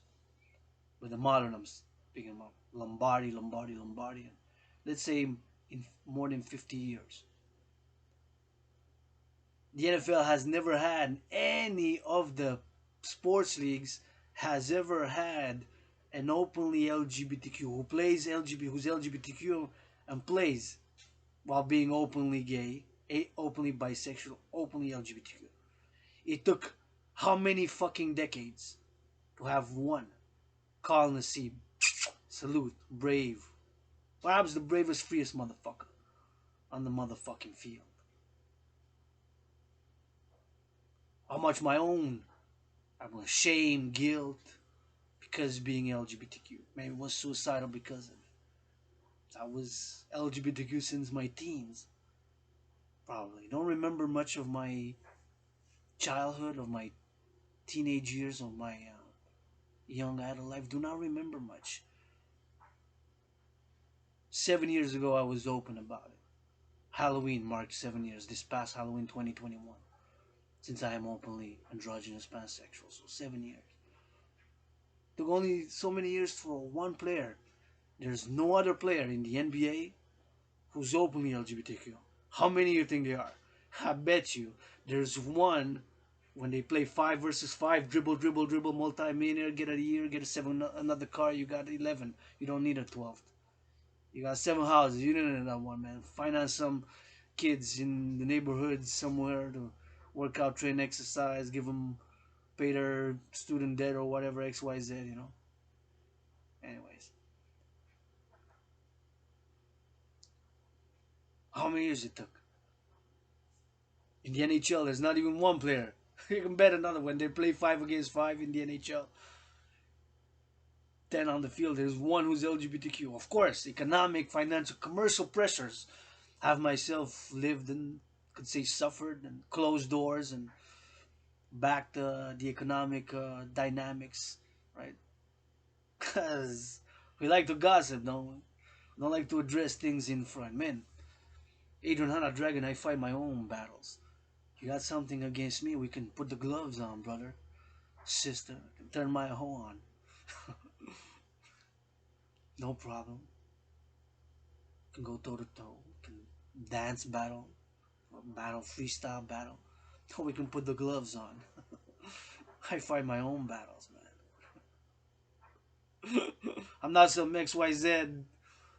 With the modern, I'm speaking about Lombardi. Let's say in more than 50 years. The NFL has never had any of the sports leagues has ever had an openly LGBTQ who plays LGBT who's LGBTQ and plays while being openly gay, openly bisexual, openly LGBTQ. It took how many fucking decades to have one? Carl Nassib. Salute. Brave. Perhaps the bravest, freest motherfucker on the motherfucking field. How much my own shame, guilt, because being LGBTQ. Maybe it was suicidal because of it. I was LGBTQ since my teens. Probably. Don't remember much of my childhood, of my teenage years, of my young adult life. Do not remember much. 7 years ago, I was open about it. Halloween marked 7 years. This past Halloween 2021. Since I am openly androgynous pansexual. So 7 years. Took only so many years for one player. There's no other player in the NBA who's openly LGBTQ. How many you think there are? I bet you there's one when they play 5 versus 5, dribble, multi-millionaire, get a year, get a 7, another car, you got 11. You don't need a 12th. You got 7 houses, you don't need that one, man. Finance some kids in the neighborhood somewhere to work out, train, exercise, give them, pay their student debt or whatever, XYZ, you know. Anyways. How many years it took? In the NHL, there's not even one player. You can bet another when they play 5 against 5 in the NHL. 10 on the field, there's one who's LGBTQ. Of course, economic, financial, commercial pressures have myself lived and could say suffered and closed doors and back the economic dynamics, right? Because we like to gossip, don't we? Don't like to address things in front. Man, Adrian, Hannah, Dragan, I fight my own battles. You got something against me, we can put the gloves on, brother. Sister, I can turn my hoe on. No problem. We can go toe to toe. We can dance battle, battle, freestyle battle. Or we can put the gloves on. I fight my own battles, man. I'm not some XYZ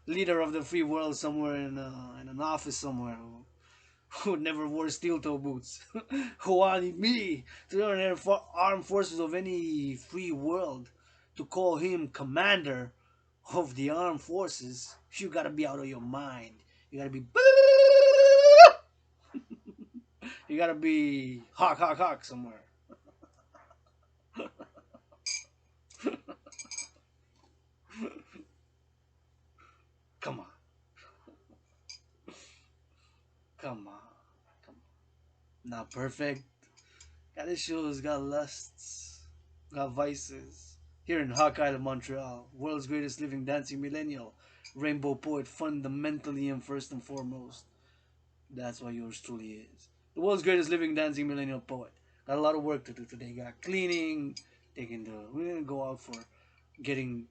leader of the free world somewhere in an office somewhere who never wore steel toe boots. Who wanted me to join the armed forces of any free world to call him commander of the armed forces. You gotta be out of your mind. You gotta be. You gotta be hawk, hawk, hawk somewhere. Come on, come on, come on. Not perfect. Got issues, got lusts, got vices. Here in Hawk Island, Montreal, world's greatest living dancing millennial, rainbow poet, fundamentally and first and foremost. That's what yours truly is. The world's greatest living dancing millennial poet. Got a lot of work to do today. Got cleaning, taking the. We're gonna go out for getting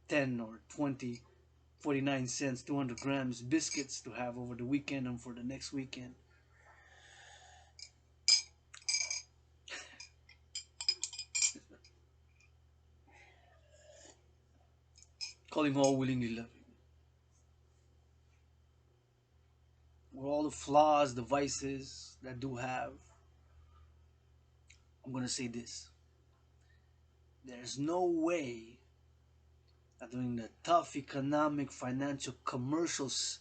10 or 20, 49 cents, 200 grams biscuits to have over the weekend and for the next weekend. Calling all willingly loving. With all the flaws, the vices that do have, I'm gonna say this. There's no way that during the tough economic, financial, commercials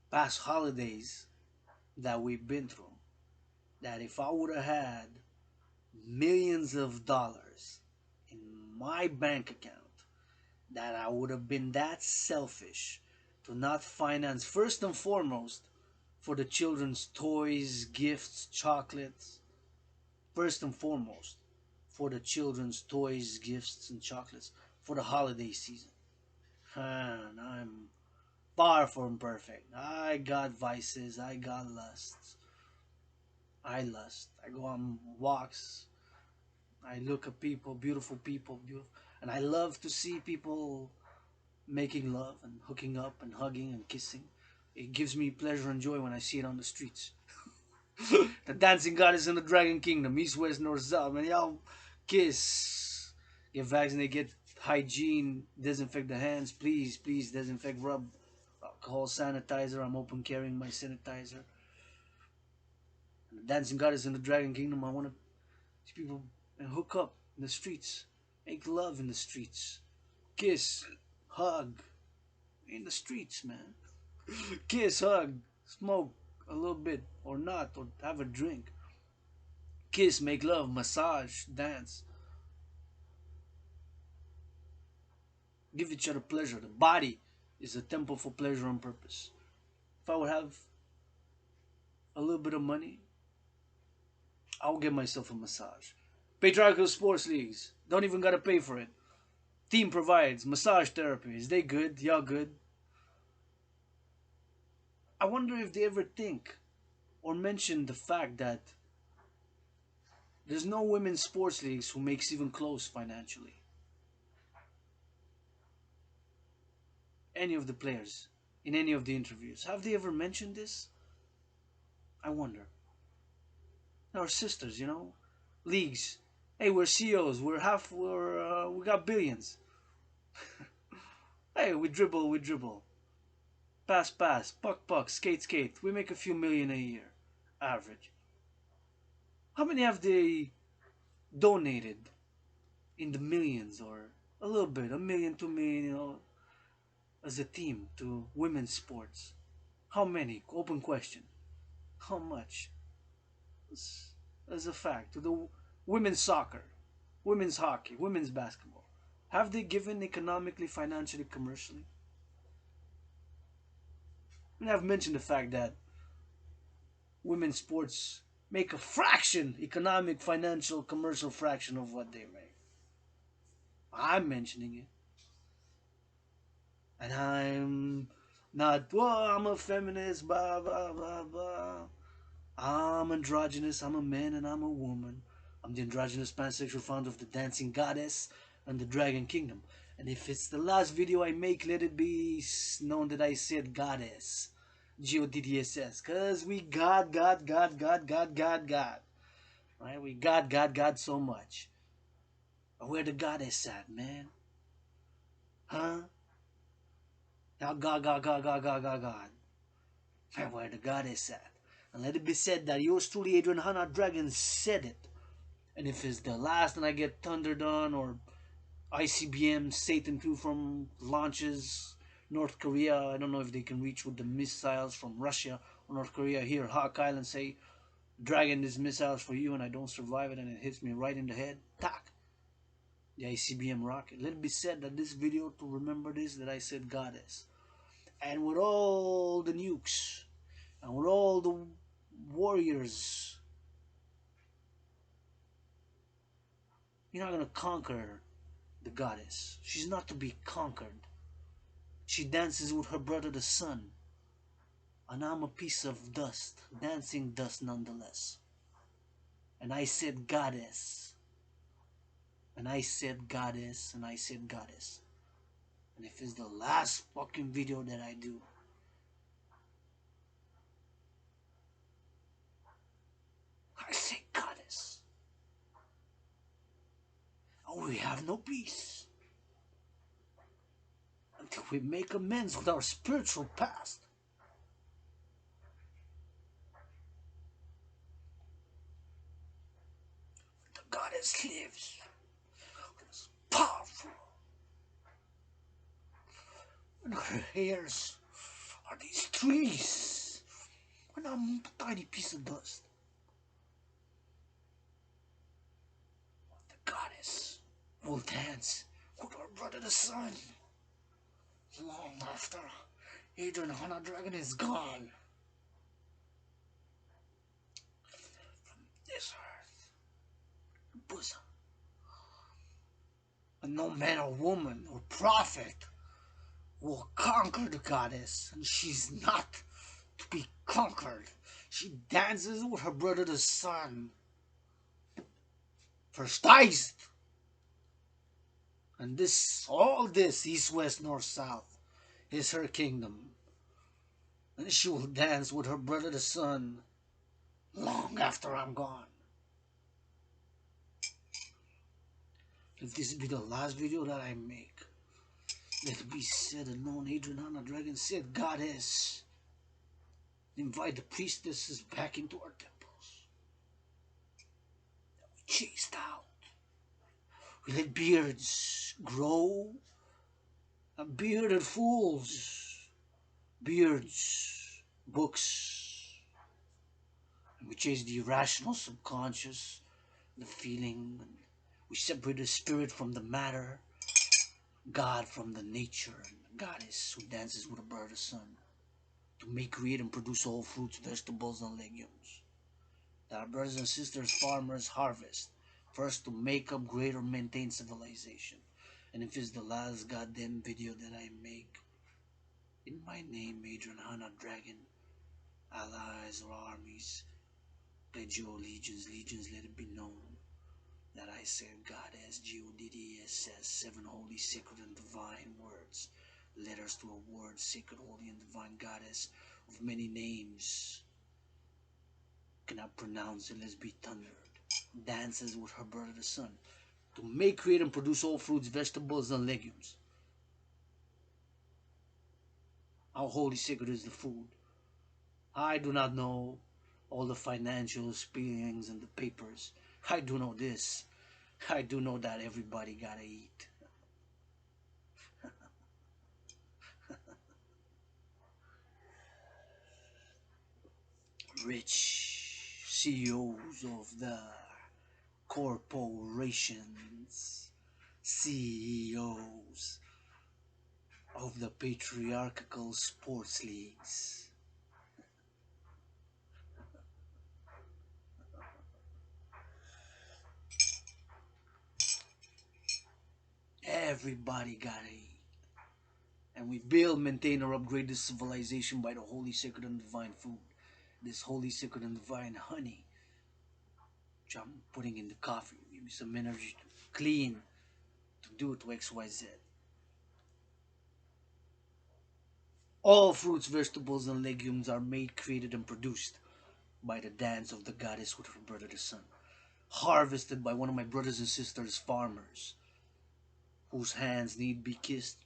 past holidays that we've been through, that if I would have had millions of dollars in my bank account, that I would have been that selfish to not finance first and foremost for the children's toys, gifts, chocolates. First and foremost for the children's toys, gifts, and chocolates for the holiday season. And I'm far from perfect. I got vices, I got lusts. I lust. I go on walks. I look at people, beautiful, and I love to see people making love and hooking up and hugging and kissing. It gives me pleasure and joy when I see it on the streets. The dancing goddess in the Dragon Kingdom, east, west, north, south. Man, y'all kiss, get vaccinated, get hygiene, disinfect the hands, please, please, disinfect, rub alcohol, sanitizer. I'm open carrying my sanitizer. And the dancing goddess in the Dragon Kingdom, I want to see people and hook up in the streets, make love in the streets, kiss, hug in the streets, man. Kiss, hug, smoke a little bit or not, or have a drink. Kiss, make love, massage, dance. Give each other pleasure. The body is a temple for pleasure and purpose. If I would have a little bit of money, I would get myself a massage. Patriarchal sports leagues. Don't even gotta pay for it. Team provides massage therapy. Is they good? Y'all good? I wonder if they ever think or mention the fact that there's no women's sports leagues who makes even close financially. Any of the players in any of the interviews. Have they ever mentioned this? I wonder. Our sisters, leagues. Hey, we're CEOs. We got billions. Hey, we dribble, we dribble. Pass, pass. Puck, puck. Skate, skate. We make a few million a year, average. How many have they donated in the millions or a little bit, a million, 2 million, as a team to women's sports? How many? Open question. How much? As a fact, to the women's soccer, women's hockey, women's basketball. Have they given economically, financially, commercially? I mean, I've mentioned the fact that women's sports make a fraction, economic, financial, commercial fraction of what they make. I'm mentioning it. And I'm not, well, I'm a feminist, blah, blah, blah, blah. I'm androgynous, I'm a man and I'm a woman. I'm the androgynous pansexual founder of the dancing goddess and the dragon kingdom. And if it's the last video I make, let it be known that I said goddess. G-O-D-D-S-S. Because we God. Right? We God so much. But where the goddess at, man? Huh? Now God. Where the goddess at? And let it be said that yours truly, Adrian Hanna Dragan, said it. And if it's the last and I get thundered on, or ICBM Satan 2 from launches North Korea, I don't know if they can reach with the missiles from Russia or North Korea here, Hawk Island, say, Dragon, this missiles for you, and I don't survive it and it hits me right in the head, tack, the ICBM rocket. Let it be said that this video, to remember this, that I said goddess. And with all the nukes, and with all the warriors, you're not gonna conquer the goddess. She's not to be conquered. She dances with her brother the sun, and I'm a piece of dust, dancing dust nonetheless. And I said goddess, and I said goddess, and I said goddess. And if it's the last fucking video that I do, I say goddess. And we have no peace until we make amends with our spiritual past. The goddess lives. It's powerful. And her hairs are these trees. And I'm a tiny piece of dust. The goddess will dance with her brother the sun long after Adrian Hanna Dragan is gone from this earth bosom. And no man or woman or prophet will conquer the goddess, and she's not to be conquered. She dances with her brother the sun. First dies. And this, all this, east, west, north, south, is her kingdom. And she will dance with her brother the sun long after I'm gone. If this be the last video that I make, let it be said and known Adrian Hanna Dragan said goddess. Invite the priestesses back into our temples. We chased out. We let beards grow. And bearded fools. Beards. Books. And we chased the irrational subconscious. The feeling. And we separated the spirit from the matter. God from the nature. And the goddess who dances with a bird of the sun. To make, create, and produce all fruits, vegetables, and legumes. That our brothers and sisters, farmers, harvest. First to make, upgrade, or maintain civilization. And if it's the last goddamn video that I make, in my name, Adrian Hanna Dragan, allies or armies, pledge your legions, let it be known that I said goddess, G-O-D-D-S-S, 7 holy, sacred, and divine words. Letters to a word, sacred, holy, and divine goddess of many names. Cannot pronounce it, let's be thundered. Dances with her brother the sun. To make, create, and produce all fruits, vegetables, and legumes. How holy, sacred is the food. I do not know all the financial spillings and the papers. I do know this. I do know that everybody gotta eat. Rich CEOs of the corporations CEOs of the patriarchal sports leagues. Everybody gotta eat. And we build, maintain, or upgrade this civilization by the holy, sacred, and divine food. This holy, sacred, and divine honey, which I'm putting in the coffee. Give me some energy to clean, to do it to XYZ. All fruits, vegetables, and legumes are made, created, and produced by the dance of the goddess with her brother the sun. Harvested by one of my brothers and sisters, farmers, whose hands need be kissed,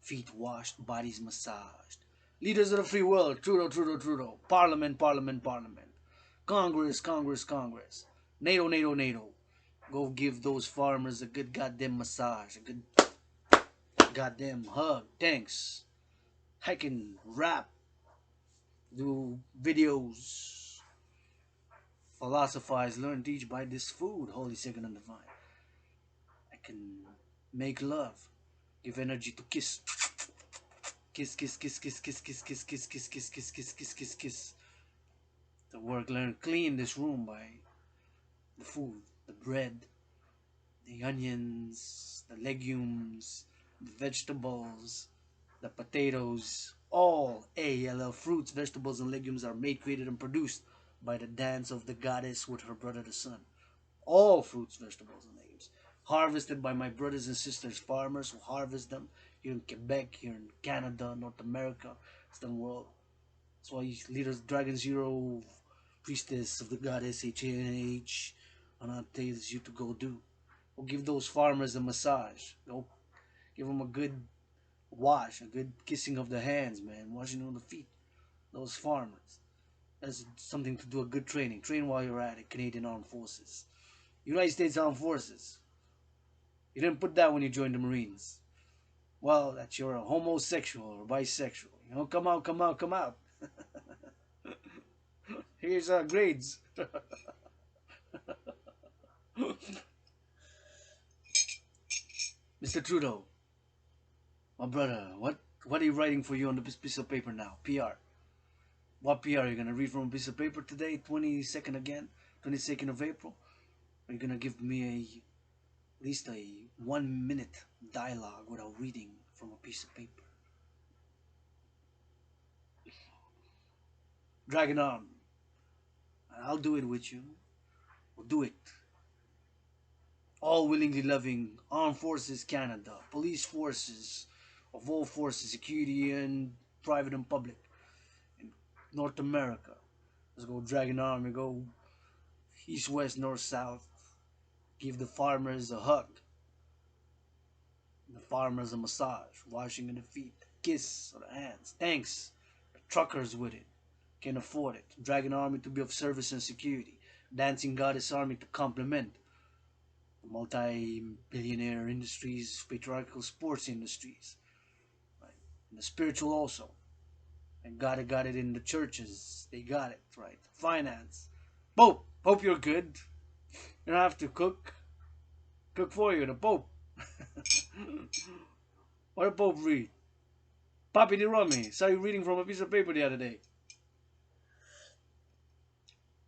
feet washed, bodies massaged. Leaders of the free world, Trudeau, Trudeau, Trudeau. Parliament, Parliament, Parliament. Congress, Congress, Congress. NATO, NATO, NATO. Go give those farmers a good goddamn massage, a good goddamn hug. Thanks. I can rap, do videos, philosophize, learn, teach by this food, holy, sacred, and divine. I can make love, give energy to kiss. Kiss, kiss, kiss, kiss, kiss, kiss, kiss, kiss, kiss, kiss, kiss, kiss, kiss, kiss, kiss. To work, learn, clean this room by the food, the bread, the onions, the legumes, the vegetables, the potatoes. All ALL fruits, vegetables, and legumes are made, created, and produced by the dance of the goddess with her brother the sun. All fruits, vegetables, and legumes. Harvested by my brothers and sisters, farmers who harvest them here in Quebec, here in Canada, North America, Western world. That's why leaders, Dragan Zero, priestess of the goddess HNH, Anna tells you to go do. Go give those farmers a massage. Go give them a good wash, a good kissing of the hands, man. Washing on the feet. Those farmers. That's something to do a good training. Train while you're at it. Canadian Armed Forces. United States Armed Forces. You didn't put that when you joined the Marines. Well, that you're a homosexual or bisexual. You know, come out, come out, come out. Here's our grades. Mr. Trudeau, my brother, what are you writing for you on this piece of paper now? PR. What PR are you gonna read from a piece of paper today? 22nd again? 22nd of April? Are you gonna give me at least a 1 minute dialogue without reading from a piece of paper? Drag it on. I'll do it with you. We'll do it. All willingly loving Armed Forces Canada, police forces of all forces, security and private and public in North America. Let's go Dragon Army, go east, west, north, south. Give the farmers a hug, the farmers a massage, washing of the feet, kiss of the hands. Thanks. The truckers with it can afford it. Dragon Army to be of service and security. Dancing Goddess Army to complement the multi-billionaire industries, patriarchal sports industries, right? And the spiritual also. And got it in the churches. They got it, right? Finance. Pope, Pope, you're good. You don't have to cook. Cook for you, the Pope. What did Pope read? Papi di Rumi. Saw you reading from a piece of paper the other day.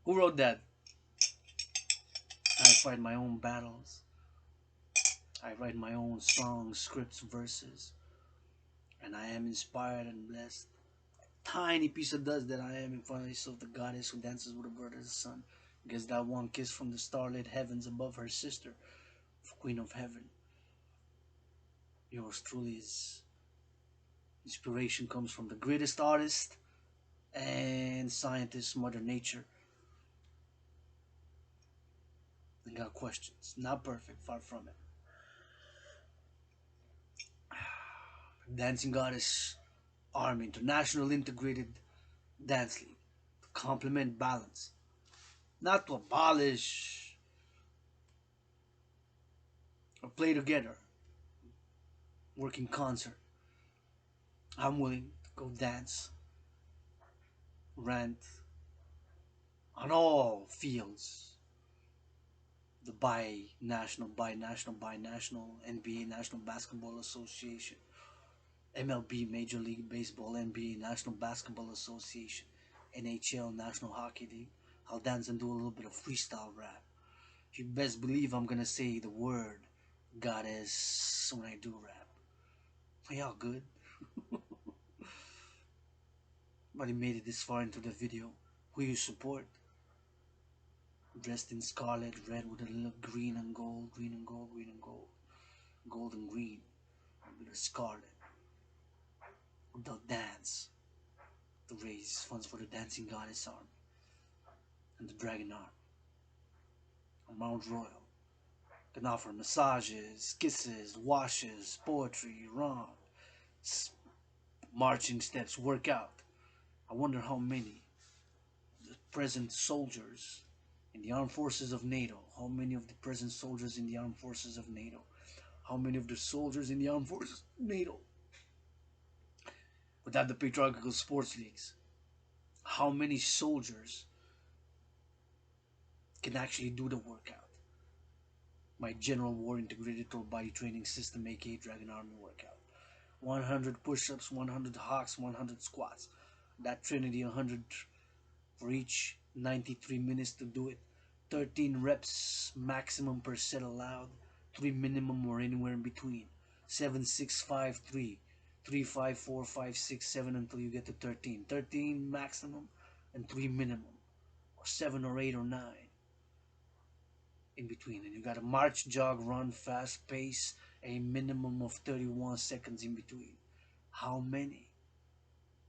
Who wrote that? I fight my own battles. I write my own songs, scripts, verses. And I am inspired and blessed. Tiny piece of dust that I am in front of the goddess who dances with her brother the sun. Gets that one kiss from the starlit heavens above her sister, Queen of Heaven. Yours truly is. Inspiration comes from the greatest artist and scientist, Mother Nature. And got questions. Not perfect, far from it. Dancing Goddess Army, International Integrated Dance League. To complement balance. Not to abolish or play together. Work in concert. I'm willing to go dance, rant on all fields the binational NBA, National Basketball Association, MLB, Major League Baseball, NBA, National Basketball Association, NHL, National Hockey League. I'll dance and do a little bit of freestyle rap. You best believe I'm gonna say the word goddess when I do rap. Are y'all good? But he made it this far into the video. Who you support? Dressed in scarlet, red with a little green and gold, green and gold, green and gold, gold and green, with a scarlet. They'll dance to raise funds for the Dancing Goddess Army and the Dragon Army on Mount Royal. Can offer massages, kisses, washes, poetry, romps, marching steps, workout. I wonder how many the present soldiers in the armed forces of NATO, how many of the present soldiers in the armed forces of NATO, how many of the soldiers in the armed forces of NATO without the patriarchal sports leagues, how many soldiers can actually do the workout? My General War Integrated Total Body Training System, aka Dragon Army workout. 100 push-ups, 100 hawks, 100 squats. That trinity, 100 for each, 93 minutes to do it. 13 reps maximum per set allowed. 3 minimum or anywhere in between. 7, 6, 5, 3. 3, 5, 4, 5, 6, 7 until you get to 13. 13 maximum and 3 minimum. Or 7 or 8 or 9 in between. And you got to march, jog, run, fast pace, a minimum of 31 seconds in between. How many?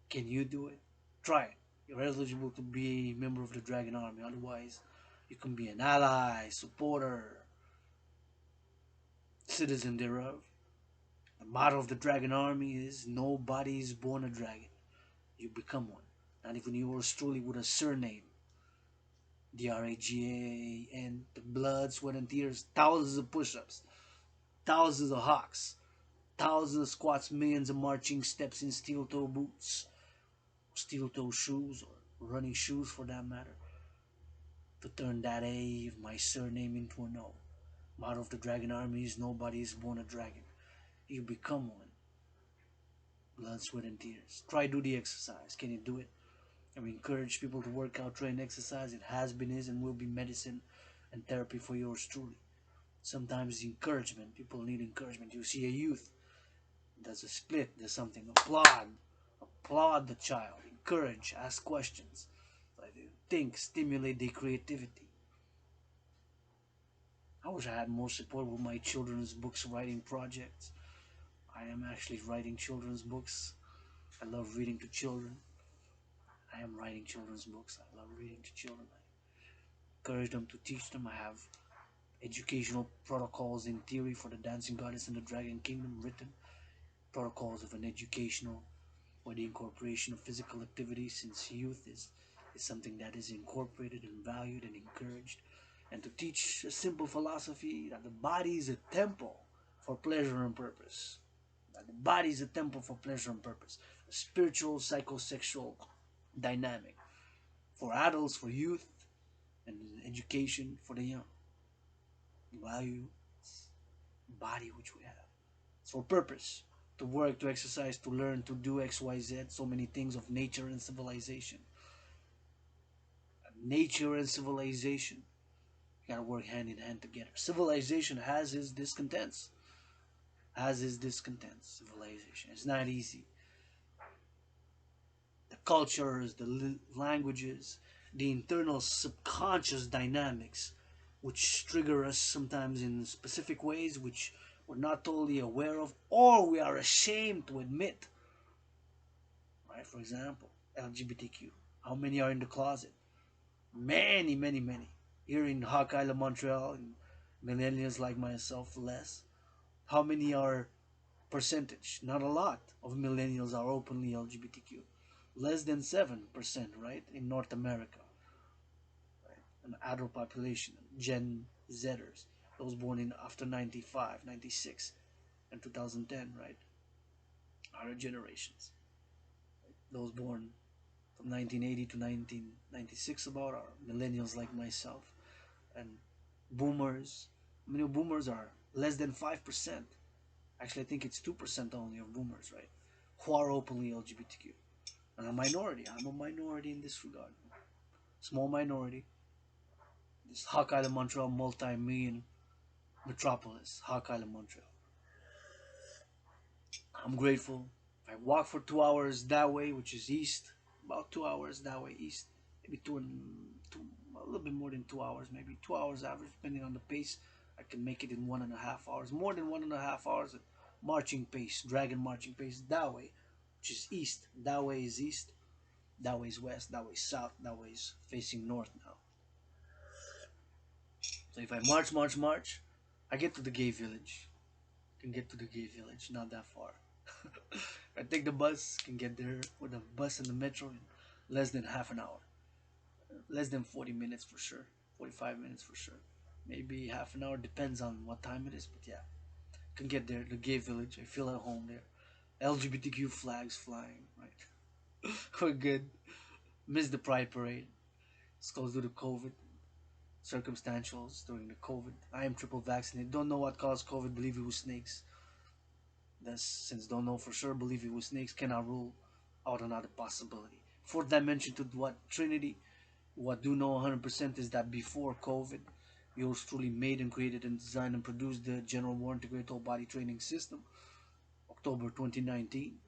Can you do it? Try it. You're eligible to be a member of the Dragon Army. Otherwise, you can be an ally, supporter, citizen thereof. The motto of the Dragon Army is nobody is born a dragon. You become one. Not even yours truly with a surname. Dragan, the blood, sweat, and tears, thousands of push-ups, thousands of hawks, thousands of squats, millions of marching steps in steel-toe boots, steel-toe shoes, or running shoes for that matter, to turn that A of my surname into an O. Motto of the Dragon Army is nobody is born a dragon. You become one. Blood, sweat, and tears. Try do the exercise. Can you do it? I encourage people to work out, train, exercise. It has been, is, and will be medicine and therapy for yours truly. Sometimes encouragement. People need encouragement. You see a youth, there's a split, there's something. Applaud the child. Encourage. Ask questions. Think. Stimulate their creativity. I wish I had more support with my children's books writing projects. I am actually writing children's books. I love reading to children. I am writing children's books. I love reading to children. I encourage them to teach them. I have educational protocols in theory for the Dancing Goddess and the Dragon Kingdom written. Protocols of an educational or the incorporation of physical activity since youth is something that is incorporated and valued and encouraged. And to teach a simple philosophy that the body is a temple for pleasure and purpose. That the body is a temple for pleasure and purpose. A spiritual, psychosexual dynamic for adults, for youth, and education for the young. Value body which we have. It's for purpose. To work, to exercise, to learn, to do X, Y, Z. So many things of nature and civilization. Nature and civilization gotta work hand in hand together. Civilization has its discontents. Civilization. It's not easy. The cultures, the languages, the internal subconscious dynamics, which trigger us sometimes in specific ways which we're not totally aware of, or we are ashamed to admit. Right? For example, LGBTQ. How many are in the closet? Many, many, many. Here in Hawk Island, Montreal, and millennials like myself, less. How many are percentage? Not a lot of millennials are openly LGBTQ. Less than 7%, right? In North America. Right? An adult population, Gen Zers, those born in after 95, 96, and 2010, right? Our generations. Those born from 1980 to 1996 about are millennials like myself, and Boomers. I mean, boomers are less than 5%. Actually, I think it's 2% only of boomers, right? Who are openly LGBTQ. And a minority. I'm a minority in this regard. Small minority. This Hawk Island, Montreal, multi-million metropolis. Hawk Island, Montreal. I'm grateful. I walk for 2 hours that way, which is east. About 2 hours that way east. Maybe a little bit more than 2 hours. Maybe 2 hours average, depending on the pace. I can make it in 1.5 hours. More than 1.5 hours at marching pace, dragon marching pace that way, which is east. That way is east. That way is west. That way is south. That way is facing north now. So if I march, I get to the gay village. Can get to the gay village, not that far. I take the bus, can get there with the bus and the metro in less than half an hour. Less than 40 minutes for sure. 45 minutes for sure. Maybe half an hour, depends on what time it is, but yeah. Can get there, the gay village. I feel at home there. LGBTQ flags flying, right? We're good. Miss the Pride Parade. It's close to the COVID. Circumstantials during the COVID. I am triple vaccinated. Don't know what caused COVID. Believe it was snakes. Thus, since don't know for sure, believe it was snakes, cannot rule out another possibility. Fourth dimension to what Trinity, what do know 100% is that before COVID, yours truly made and created and designed and produced the General War Integrated Whole Body Training System, October 2019,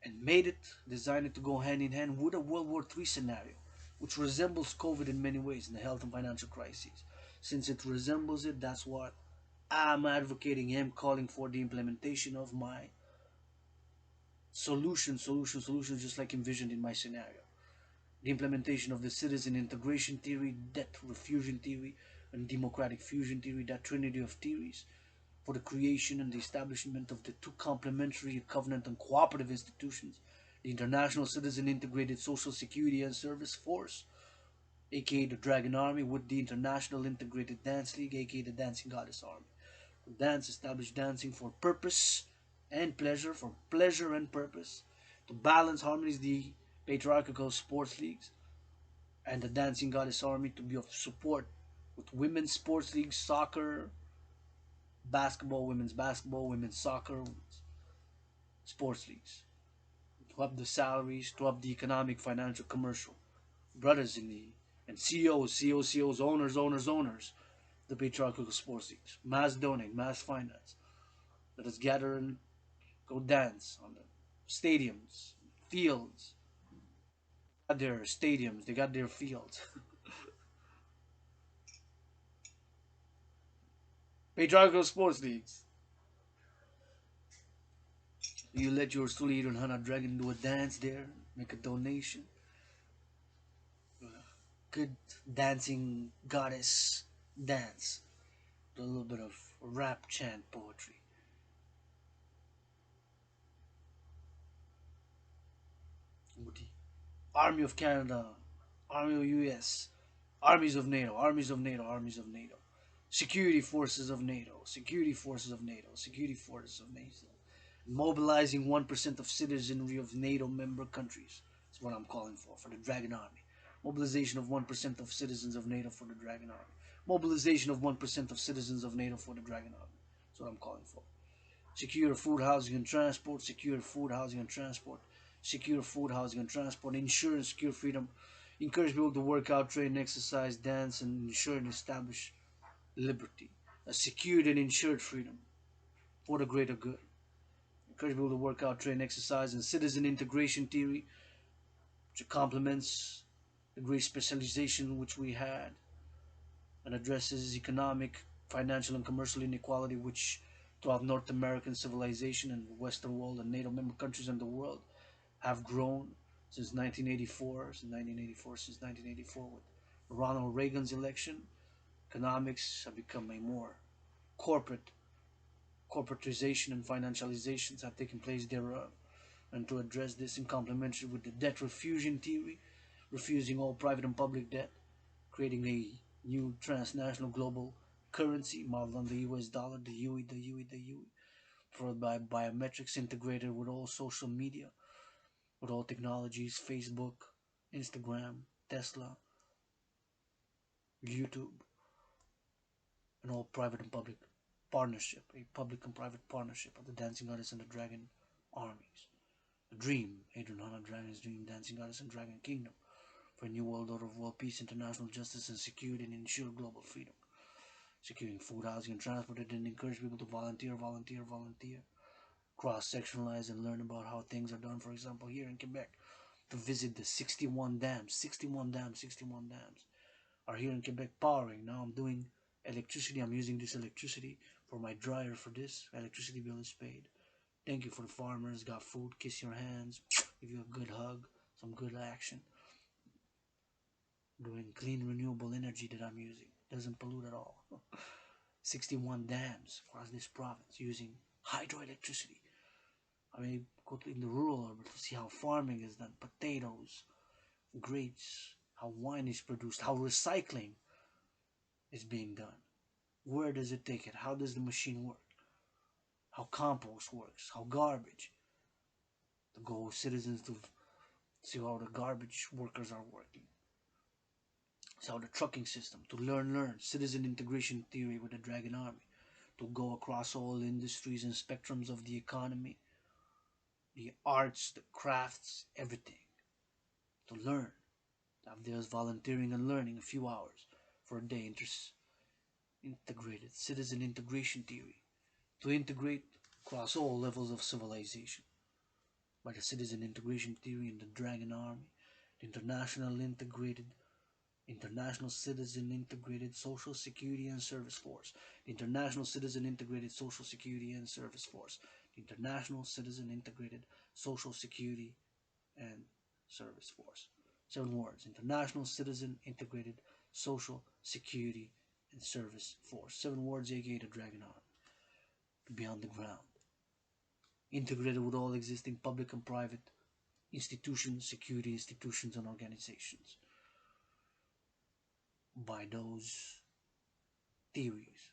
and made it, designed it to go hand in hand with a World War III scenario, which resembles COVID in many ways in the health and financial crises. Since it resembles it, that's what I'm advocating him, calling for the implementation of my solution, just like envisioned in my scenario. The implementation of the citizen integration theory, debt refusion theory, and democratic fusion theory, that trinity of theories, for the creation and the establishment of the two complementary covenant and cooperative institutions, the International Citizen Integrated Social Security and Service Force, aka the Dragan Army, with the International Integrated Dance League, aka the Dancing Goddess Army. Dance established dancing for purpose and pleasure, for pleasure and purpose, to balance harmonies the patriarchal sports leagues, and the Dancing Goddess Army to be of support with women's sports leagues, soccer, basketball, women's soccer, women's sports leagues, to up the salaries, to up the economic, financial, commercial brothers in the and CEOs, owners, the patriarchal sports leagues, mass donate, mass finance. Let us gather and go dance on the stadiums, fields. Got their stadiums, they got their fields. Patriarchal sports leagues. You let your truly Adrian Hana Dragon do a dance there, make a donation. Good dancing goddess dance. A little bit of rap chant poetry. With the Army of Canada, Army of US, armies of NATO, armies of NATO, security forces of NATO, security forces of NATO, security forces of NATO, mobilizing 1% of citizenry of NATO member countries. That's what I'm calling for the Dragon Army. Mobilization of 1% of citizens of NATO for the Dragon Army. Mobilization of 1% of citizens of NATO for the Dragon Army. That's what I'm calling for. Secure food, housing, and transport. Secure food, housing, and transport. Secure food, housing, and transport. Ensure and secure freedom. Encourage people to work out, train, exercise, dance, and ensure and establish liberty. A secured and ensured freedom for the greater good. Encourage people to work out, train, exercise, and citizen integration theory, which complements the great specialization which we had and addresses economic, financial, and commercial inequality which throughout North American civilization and the Western world and NATO member countries in the world have grown since 1984, since 1984 with Ronald Reagan's election. Economics have become a more corporate corporatization and financializations have taken place thereof. And to address this in complementary with the debt refusion theory, refusing all private and public debt, creating a new transnational global currency modeled on the US dollar, the UE, followed by biometrics integrated with all social media, with all technologies, Facebook, Instagram, Tesla, YouTube. an all private and public partnership, a public and private partnership of the dancing artists and the dragon armies. A dream, Adrian Dragan's dream, dancing artists and dragon kingdom, for a new world order of world peace, international justice and security, and ensure global freedom. Securing food, housing, and transport, and encourage people to volunteer, cross-sectionalize and learn about how things are done. For example, here in Quebec, to visit the 61 dams, 61 dams are here in Quebec powering. Now I'm doing electricity. I'm using this electricity for my dryer. For this electricity bill is paid. Thank you for the farmers. Got food. Kiss your hands. Give you a good hug. Some good action. Doing clean renewable energy that I'm using. Doesn't pollute at all. 61 dams across this province using hydroelectricity. I mean, go in the rural area to see how farming is done. Potatoes, grapes, how wine is produced, how recycling is being done. Where does it take it? How does the machine work? How compost works? How garbage? To go citizens to see how the garbage workers are working. See how the trucking system, to learn citizen integration theory with the Dragan Army, to go across all industries and spectrums of the economy, the arts, the crafts, everything. To learn. To have those volunteering and learning a few hours for a day. Integrated citizen integration theory. To integrate across all levels of civilization. By the citizen integration theory in the Dragan Army, the International Citizen Integrated Social Security and Service Force, the International Citizen Integrated Social Security and Service Force, the International Citizen Integrated Social Security and Service Force. 7 words: International Citizen Integrated Social Security and Service Force. 7 words, aka the Dragan Army. To be on the ground. Integrated with all existing public and private institutions, security institutions, and organizations. By those theories.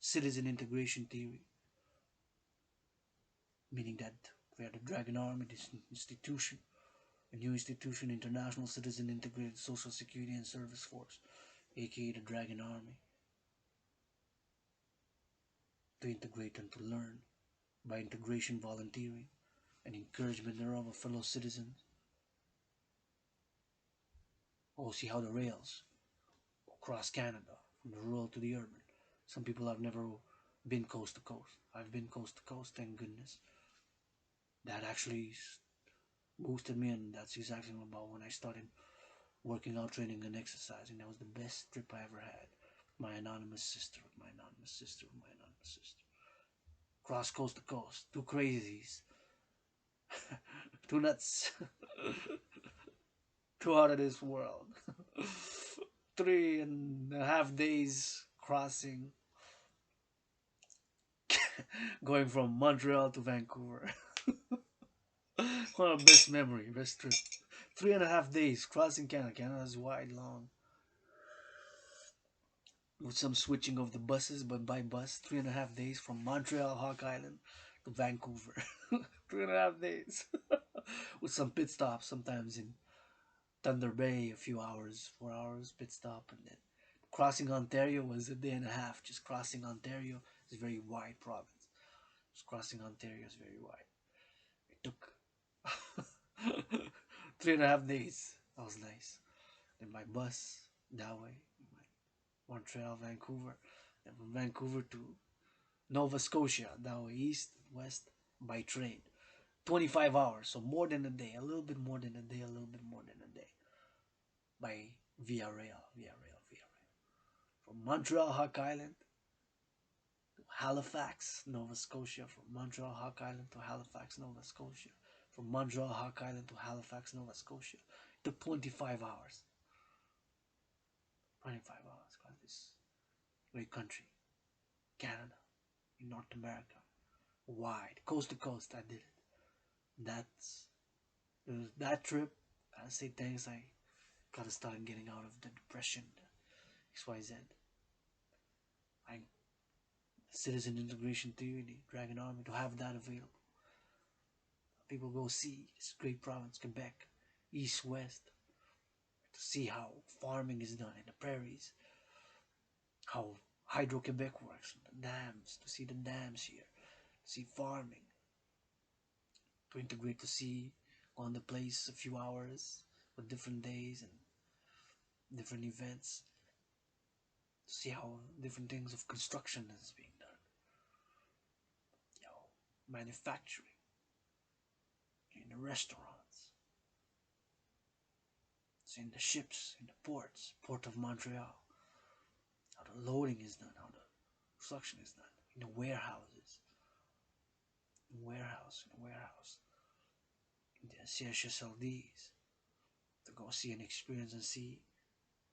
Citizen integration theory, meaning that we are the Dragan Army, this institution, a new institution, International Citizen Integrated Social Security and Service Force, aka the Dragan Army, to integrate and to learn, by integration, volunteering, and encouragement thereof of fellow citizens. Oh, see how the rails across Canada, from the rural to the urban. Some people have never been coast to coast. I've been coast to coast, thank goodness. That actually boosted me, and that's exactly about when I started working out, training, and exercising. That was the best trip I ever had. My anonymous sister, my anonymous sister, my anonymous sister. Cross coast to coast. Two crazies. Two nuts. Two out of this world. 3.5 days crossing. Going from Montreal to Vancouver. One of the best memory, best trip. 3.5 days crossing Canada. Canada is wide, long. With some switching of the buses, but by bus, 3.5 days from Montreal, Hawk Island to Vancouver. 3.5 days. With some pit stops sometimes in Thunder Bay, a few hours, 4 hours pit stop, and then crossing Ontario was a day and a half. Just crossing Ontario is a very wide province. Just crossing Ontario is very wide. It took 3.5 days. That was nice. Then by bus that way, Montreal, Vancouver, then from Vancouver to Nova Scotia, that way east, west, by train. 25 hours, so more than a day, a little bit more than a day, a little bit more than a day. By via rail. From Montreal, Hawk Island to Halifax, Nova Scotia. From Montreal, Hawk Island to Halifax, Nova Scotia. From Montreal, Hawk Island to Halifax, Nova Scotia. It took 25 hours. 25 hours across this great country, Canada, in North America, wide, coast to coast. I did it. That trip. I say thanks. I gotta start getting out of the depression. XYZ. I citizen integration theory, the Dragan Army, to have that available. People go see this great province, Quebec, east, west, to see how farming is done in the prairies, how Hydro-Quebec works, the dams, to see the dams here, to see farming, to integrate, to see on the place a few hours with different days and different events, to see how different things of construction is being done, manufacturing, in the restaurants, in the ships, in the ports, Port of Montreal, how the loading is done, how the construction is done, in the warehouses, in the CHSLDs, to go see and experience and see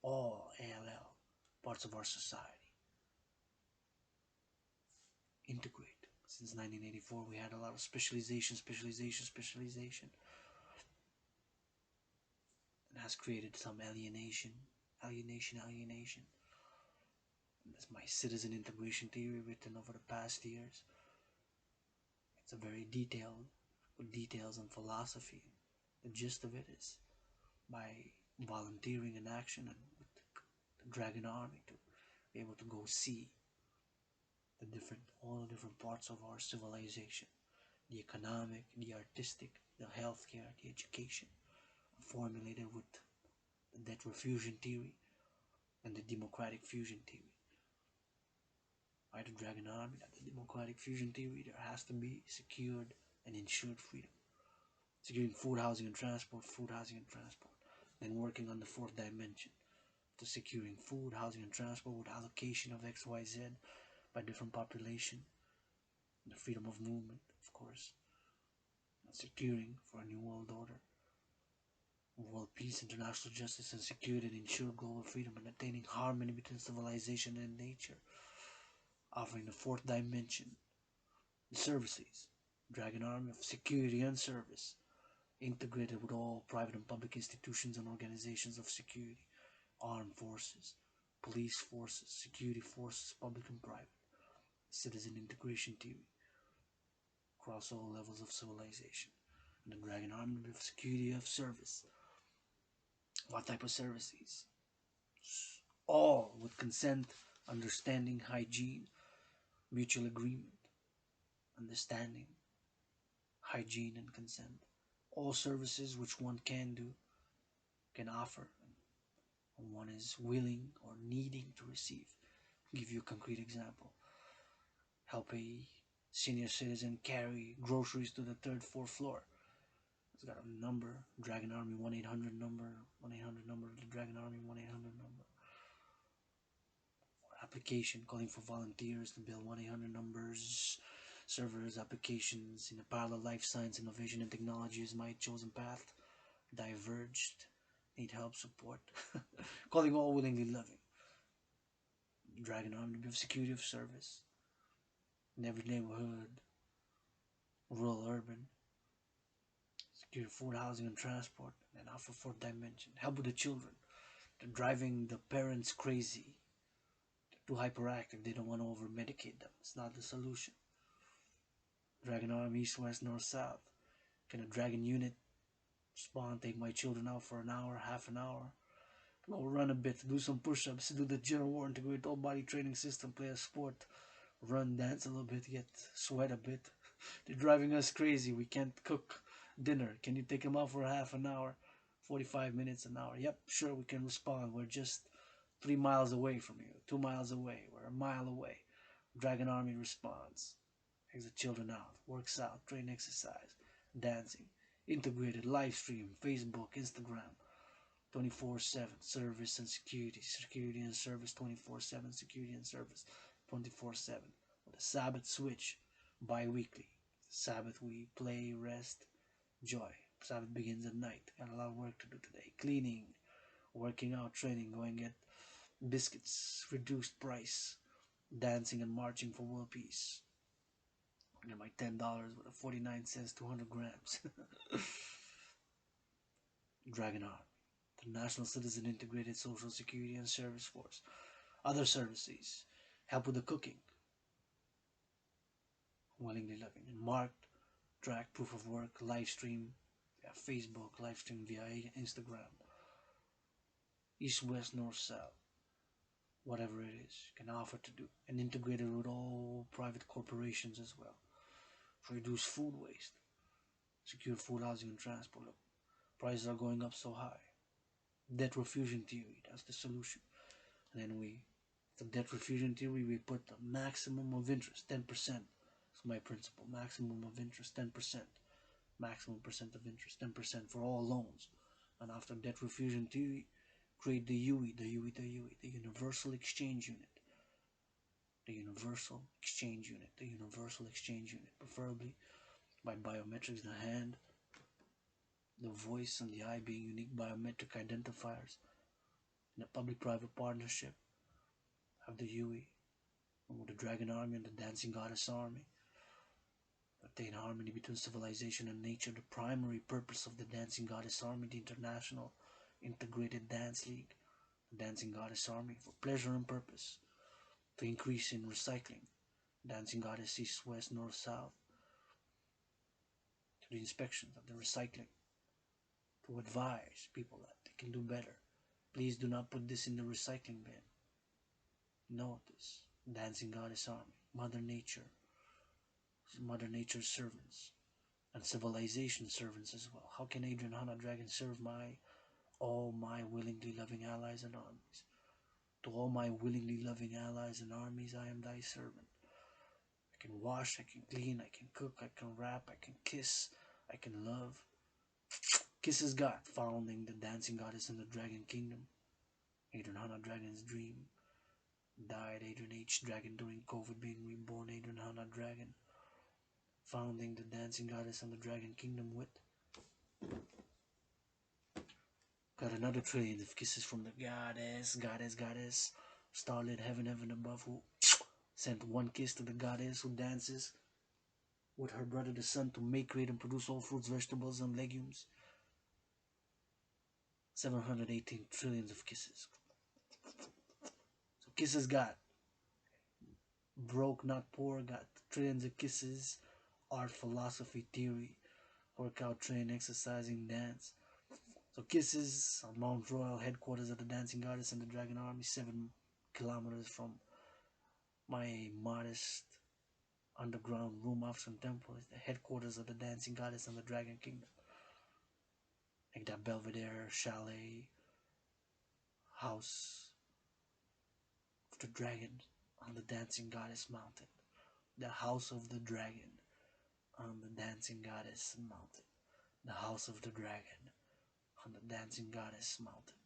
all ALL parts of our society. Integrate. Since 1984, we had a lot of specialization. It has created some alienation. And that's my citizen integration theory written over the past years. It's a very detailed, with details on philosophy. The gist of it is by volunteering in action and with the Dragan army to be able to go see all the different parts of our civilization, the economic, the artistic, the healthcare, the education, formulated with the debt refusion theory and the democratic fusion theory. By the Dragan army, that the democratic fusion theory, there has to be secured and insured freedom. Securing food, housing, and transport, Then working on the fourth dimension, to securing food, housing, and transport with allocation of X, Y, Z by different population, and the freedom of movement, of course, and securing for a new world order, world peace, international justice, and security, and ensure global freedom, and attaining harmony between civilization and nature, offering the fourth dimension, the services, Dragan army of security and service, integrated with all private and public institutions and organizations of security, armed forces, police forces, security forces, public and private, citizen integration theory, across all levels of civilization, and the Dragan army of security of service. What type of services? All with consent, understanding, hygiene, mutual agreement, understanding, hygiene, and consent. All services which one can do, can offer, and one is willing or needing to receive. I'll give you a concrete example. Help a senior citizen carry groceries to the third, fourth floor. It's got a number, Dragan Army 1-800 number, the Dragan Army 1-800 number. Or application calling for volunteers to build 1-800 numbers, servers, applications in a parallel life science, innovation, and technology is my chosen path. Diverged, need help, support. Calling all willingly loving. Dragan Army to be security of service in every neighborhood, rural, urban. Secure food, housing, and transport, and offer fourth dimension. Help with the children. They're driving the parents crazy. They're too hyperactive. They don't want to over-medicate them. It's not the solution. Dragan Army, east, west, north, south. Can a Dragan unit spawn, take my children out for an hour, half an hour, go run a bit, do some push-ups, do the general war, integrate all body training system, play a sport, run, dance a little bit, get sweat a bit. They're driving us crazy. We can't cook dinner. Can you take them out for half an hour, 45 minutes, an hour? Yep, sure, we can respond. We're just 3 miles away from you, 2 miles away, we're a mile away. Dragan Army responds, takes the children out, works out, train, exercise, dancing, integrated live stream, Facebook, Instagram, 24/7 service and security and service 24/7, security and service 24/7. With a Sabbath switch, bi-weekly. Sabbath we play, rest, joy. Sabbath begins at night. Got a lot of work to do today. Cleaning, working out, training, going get biscuits, reduced price, dancing and marching for world peace. I get my $10 with a 49 cents, 200 grams. Dragan Army, the National Citizen Integrated Social Security and Service Force. Other services, help with the cooking, willingly living, and marked, track, proof of work, live stream via Facebook, live stream via Instagram, east, west, north, south. whatever it is, can offer to do, and integrated with all private corporations as well. To reduce food waste, secure food, housing, and transport. Look, prices are going up so high. Debt refusion theory, that's the solution. And then the debt refusion theory, we put the maximum of interest, 10%. That's my principle. Maximum of interest, 10%. Maximum percent of interest, 10% for all loans. And after debt refusion theory, create the the Universal Exchange Unit. The Universal Exchange Unit. The Universal Exchange Unit. Preferably by biometrics, the hand, the voice, and the eye being unique biometric identifiers. In a public-private partnership, have the UE with the Dragon Army and the Dancing Goddess Army. Attain harmony between civilization and nature. The primary purpose of the Dancing Goddess Army, the International Integrated Dance League, the Dancing Goddess Army, for pleasure and purpose, to increase in recycling. Dancing Goddess East, West, North, South, to the inspections of the recycling, to advise people that they can do better. Please do not put this in the recycling bin. Note this. Dancing Goddess Army, Mother Nature, Mother Nature's servants, and civilization servants as well. How can Adrian Hana Dragan serve all my willingly loving allies and armies? To all my willingly loving allies and armies, I am thy servant. I can wash, I can clean, I can cook, I can rap, I can kiss, I can love. Kisses.Got, founding the Dancing Goddess and the Dragon Kingdom. Adrian Hana Dragan's dream. Died Adrian H. Dragan during COVID, being reborn Adrian Hana Dragan. Founding the Dancing Goddess and the Dragon Kingdom with. Got another trillion of kisses from the goddess. Starlit heaven above, who sent one kiss to the goddess who dances with her brother the sun to make, create, and produce all fruits, vegetables, and legumes. 718 trillions of kisses. So Kisses.Got. Broke, not poor, got trillions of kisses. Art, philosophy, theory, workout, train, exercising, dance. So Kisses on Montreal, headquarters of the Dancing Goddess and the Dragon Army, 7 kilometers from my modest underground room of some temple, is the headquarters of the Dancing Goddess and the Dragon Kingdom. Like that Belvedere chalet house of the dragon on the Dancing Goddess Mountain. The house of the dragon on the Dancing Goddess Mountain. The house of the dragon on the Dancing Goddess Mountain.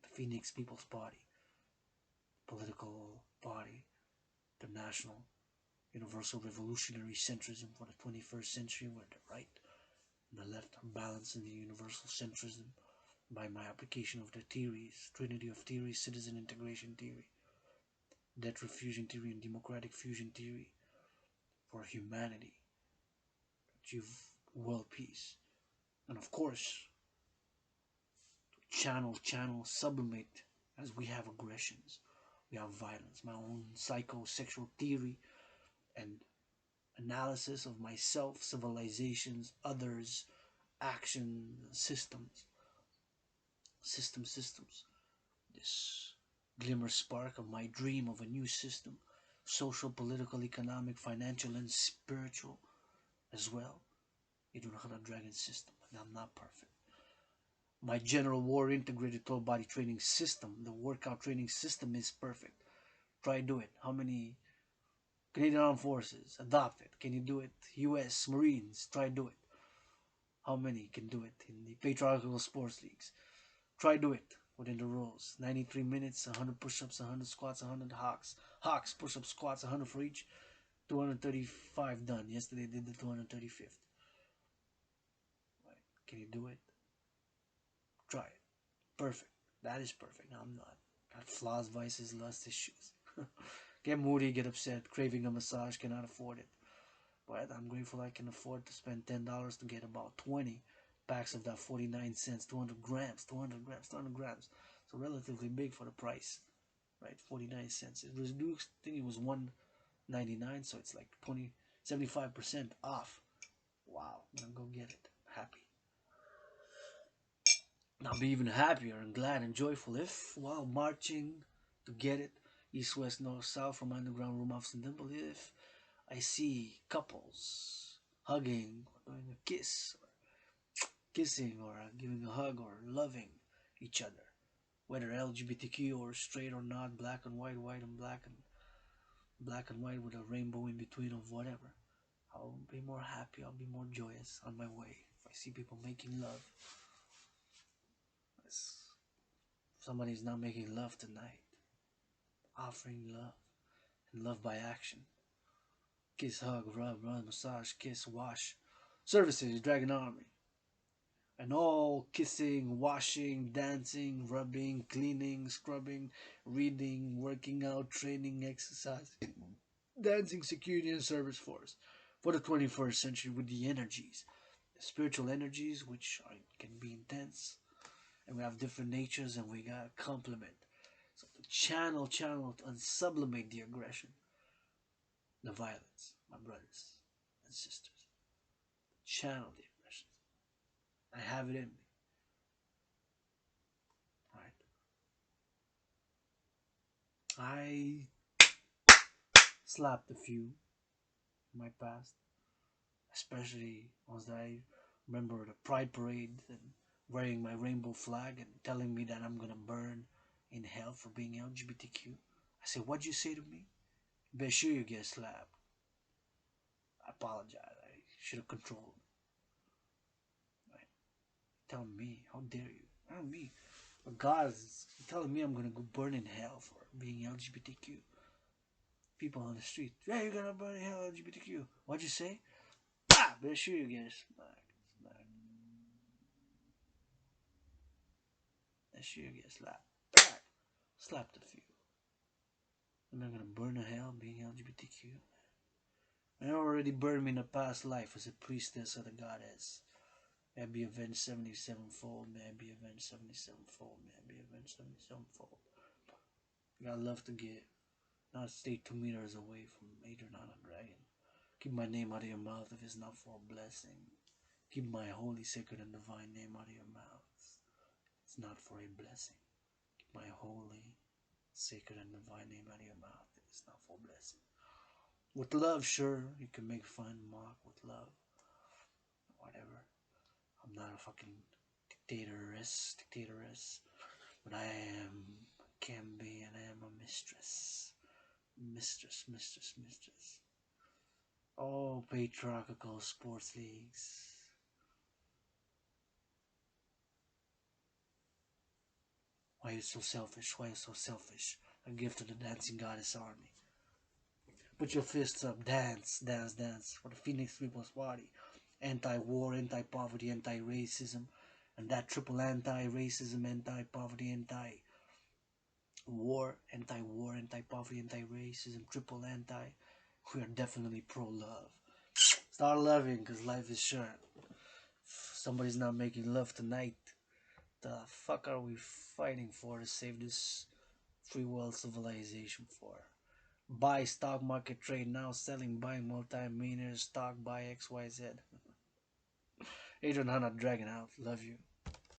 The Phoenix People's Party, political party, the National Universal Revolutionary Centrism for the 21st century, where the right and the left are balancing the universal centrism by my application of the theories, Trinity of theories, citizen integration theory, debt refusion theory, and democratic fusion theory for humanity, achieve world peace. And of course, channel, sublimate, as we have aggressions, we have violence, my own psychosexual theory and analysis of myself, civilizations, others, action, systems. This glimmer spark of my dream of a new system, social, political, economic, financial, and spiritual as well. You do not have a dragon system, and I'm not perfect. My general war integrated total body training system, the workout training system, is perfect. Try do it. How many Canadian Armed Forces adopt it? Can you do it? US Marines, try do it. How many can do it in the patriarchal sports leagues? Try do it within the rules. 93 minutes, 100 push-ups, 100 squats, 100 hawks. Hawks, push-ups, squats, 100 for each. 235 done. Yesterday I did the 235th. Right. Can you do it? Try it. Perfect. That is perfect. No, I'm not. Got flaws, vices, lust issues. Get moody, get upset, craving a massage, cannot afford it. But I'm grateful I can afford to spend $10 to get about 20 packs of that 49 cents, 200 grams. So relatively big for the price, right? 49 cents. It was reduced, I think it was $1.99, so it's like 75% off. Wow, I'm gonna go get it. Happy. I'll be even happier and glad and joyful if, while marching to get it, east, west, north, south, from underground room, office, and temple. If I see couples hugging, or doing a kiss, or kissing, or giving a hug, or loving each other, whether LGBTQ or straight or not, black and white and black and white with a rainbow in between of whatever, I'll be more happy. I'll be more joyous on my way. If I see people making love, if somebody's not making love tonight, offering love and love by action. Kiss, hug, rub, massage, kiss, wash. Services, Dragon Army. And all kissing, washing, dancing, rubbing, cleaning, scrubbing, reading, working out, training, exercise, dancing, security, and service force for the 21st century with the energies, the spiritual energies, which can be intense, and we have different natures, and we gotta complement. So to channel, and sublimate the aggression, the violence, my brothers and sisters. Channel the aggression. I have it in me. Right? I slapped a few in my past, especially ones that I remember the Pride Parade and wearing my rainbow flag and telling me that I'm gonna burn in hell for being LGBTQ. I said, "What'd you say to me? Bet sure you get slapped." I apologize. I should have controlled. Right? Telling me, how dare you? Not me. But God is telling me I'm gonna go burn in hell for being LGBTQ. People on the street, yeah, you're gonna burn in hell LGBTQ. What'd you say? Ah, bet sure you get smacked. Smacked. Bet sure you get slapped. Back. Slapped a few. I'm not gonna burn in hell being LGBTQ. I already burned me in a past life as a priestess of the goddess. May I be avenged 77-fold. May I be avenged 77-fold. May I be avenged 77-fold. You gotta love to give. Not stay 2 meters away from Adrian on a dragon. Keep my name out of your mouth if it's not for a blessing. Keep my holy, sacred, and divine name out of your mouth. It's not for a blessing. Keep my holy, sacred, and divine name out of your mouth if it's not for a blessing. With love, sure, you can make fun, mock with love. Whatever. I'm not a fucking dictatoress, but I can be, and I am a mistress. Mistress. Oh, patriarchal sports leagues. Why are you so selfish? Why are you so selfish? A gift to the dancing goddess army. Put your fists up, dance, for the Phoenix People's Party. Anti-war, anti-poverty, anti-racism, and that triple anti-racism, anti-poverty, anti-war, anti-poverty, anti-racism, triple anti. We are definitely pro-love. Start loving, because life is short. If somebody's not making love tonight, the fuck are we fighting for to save this free world civilization for? Buy stock market trade now, selling, buying multi-millionaire stock, buy XYZ. Adrian Hanna Dragon out. Love you.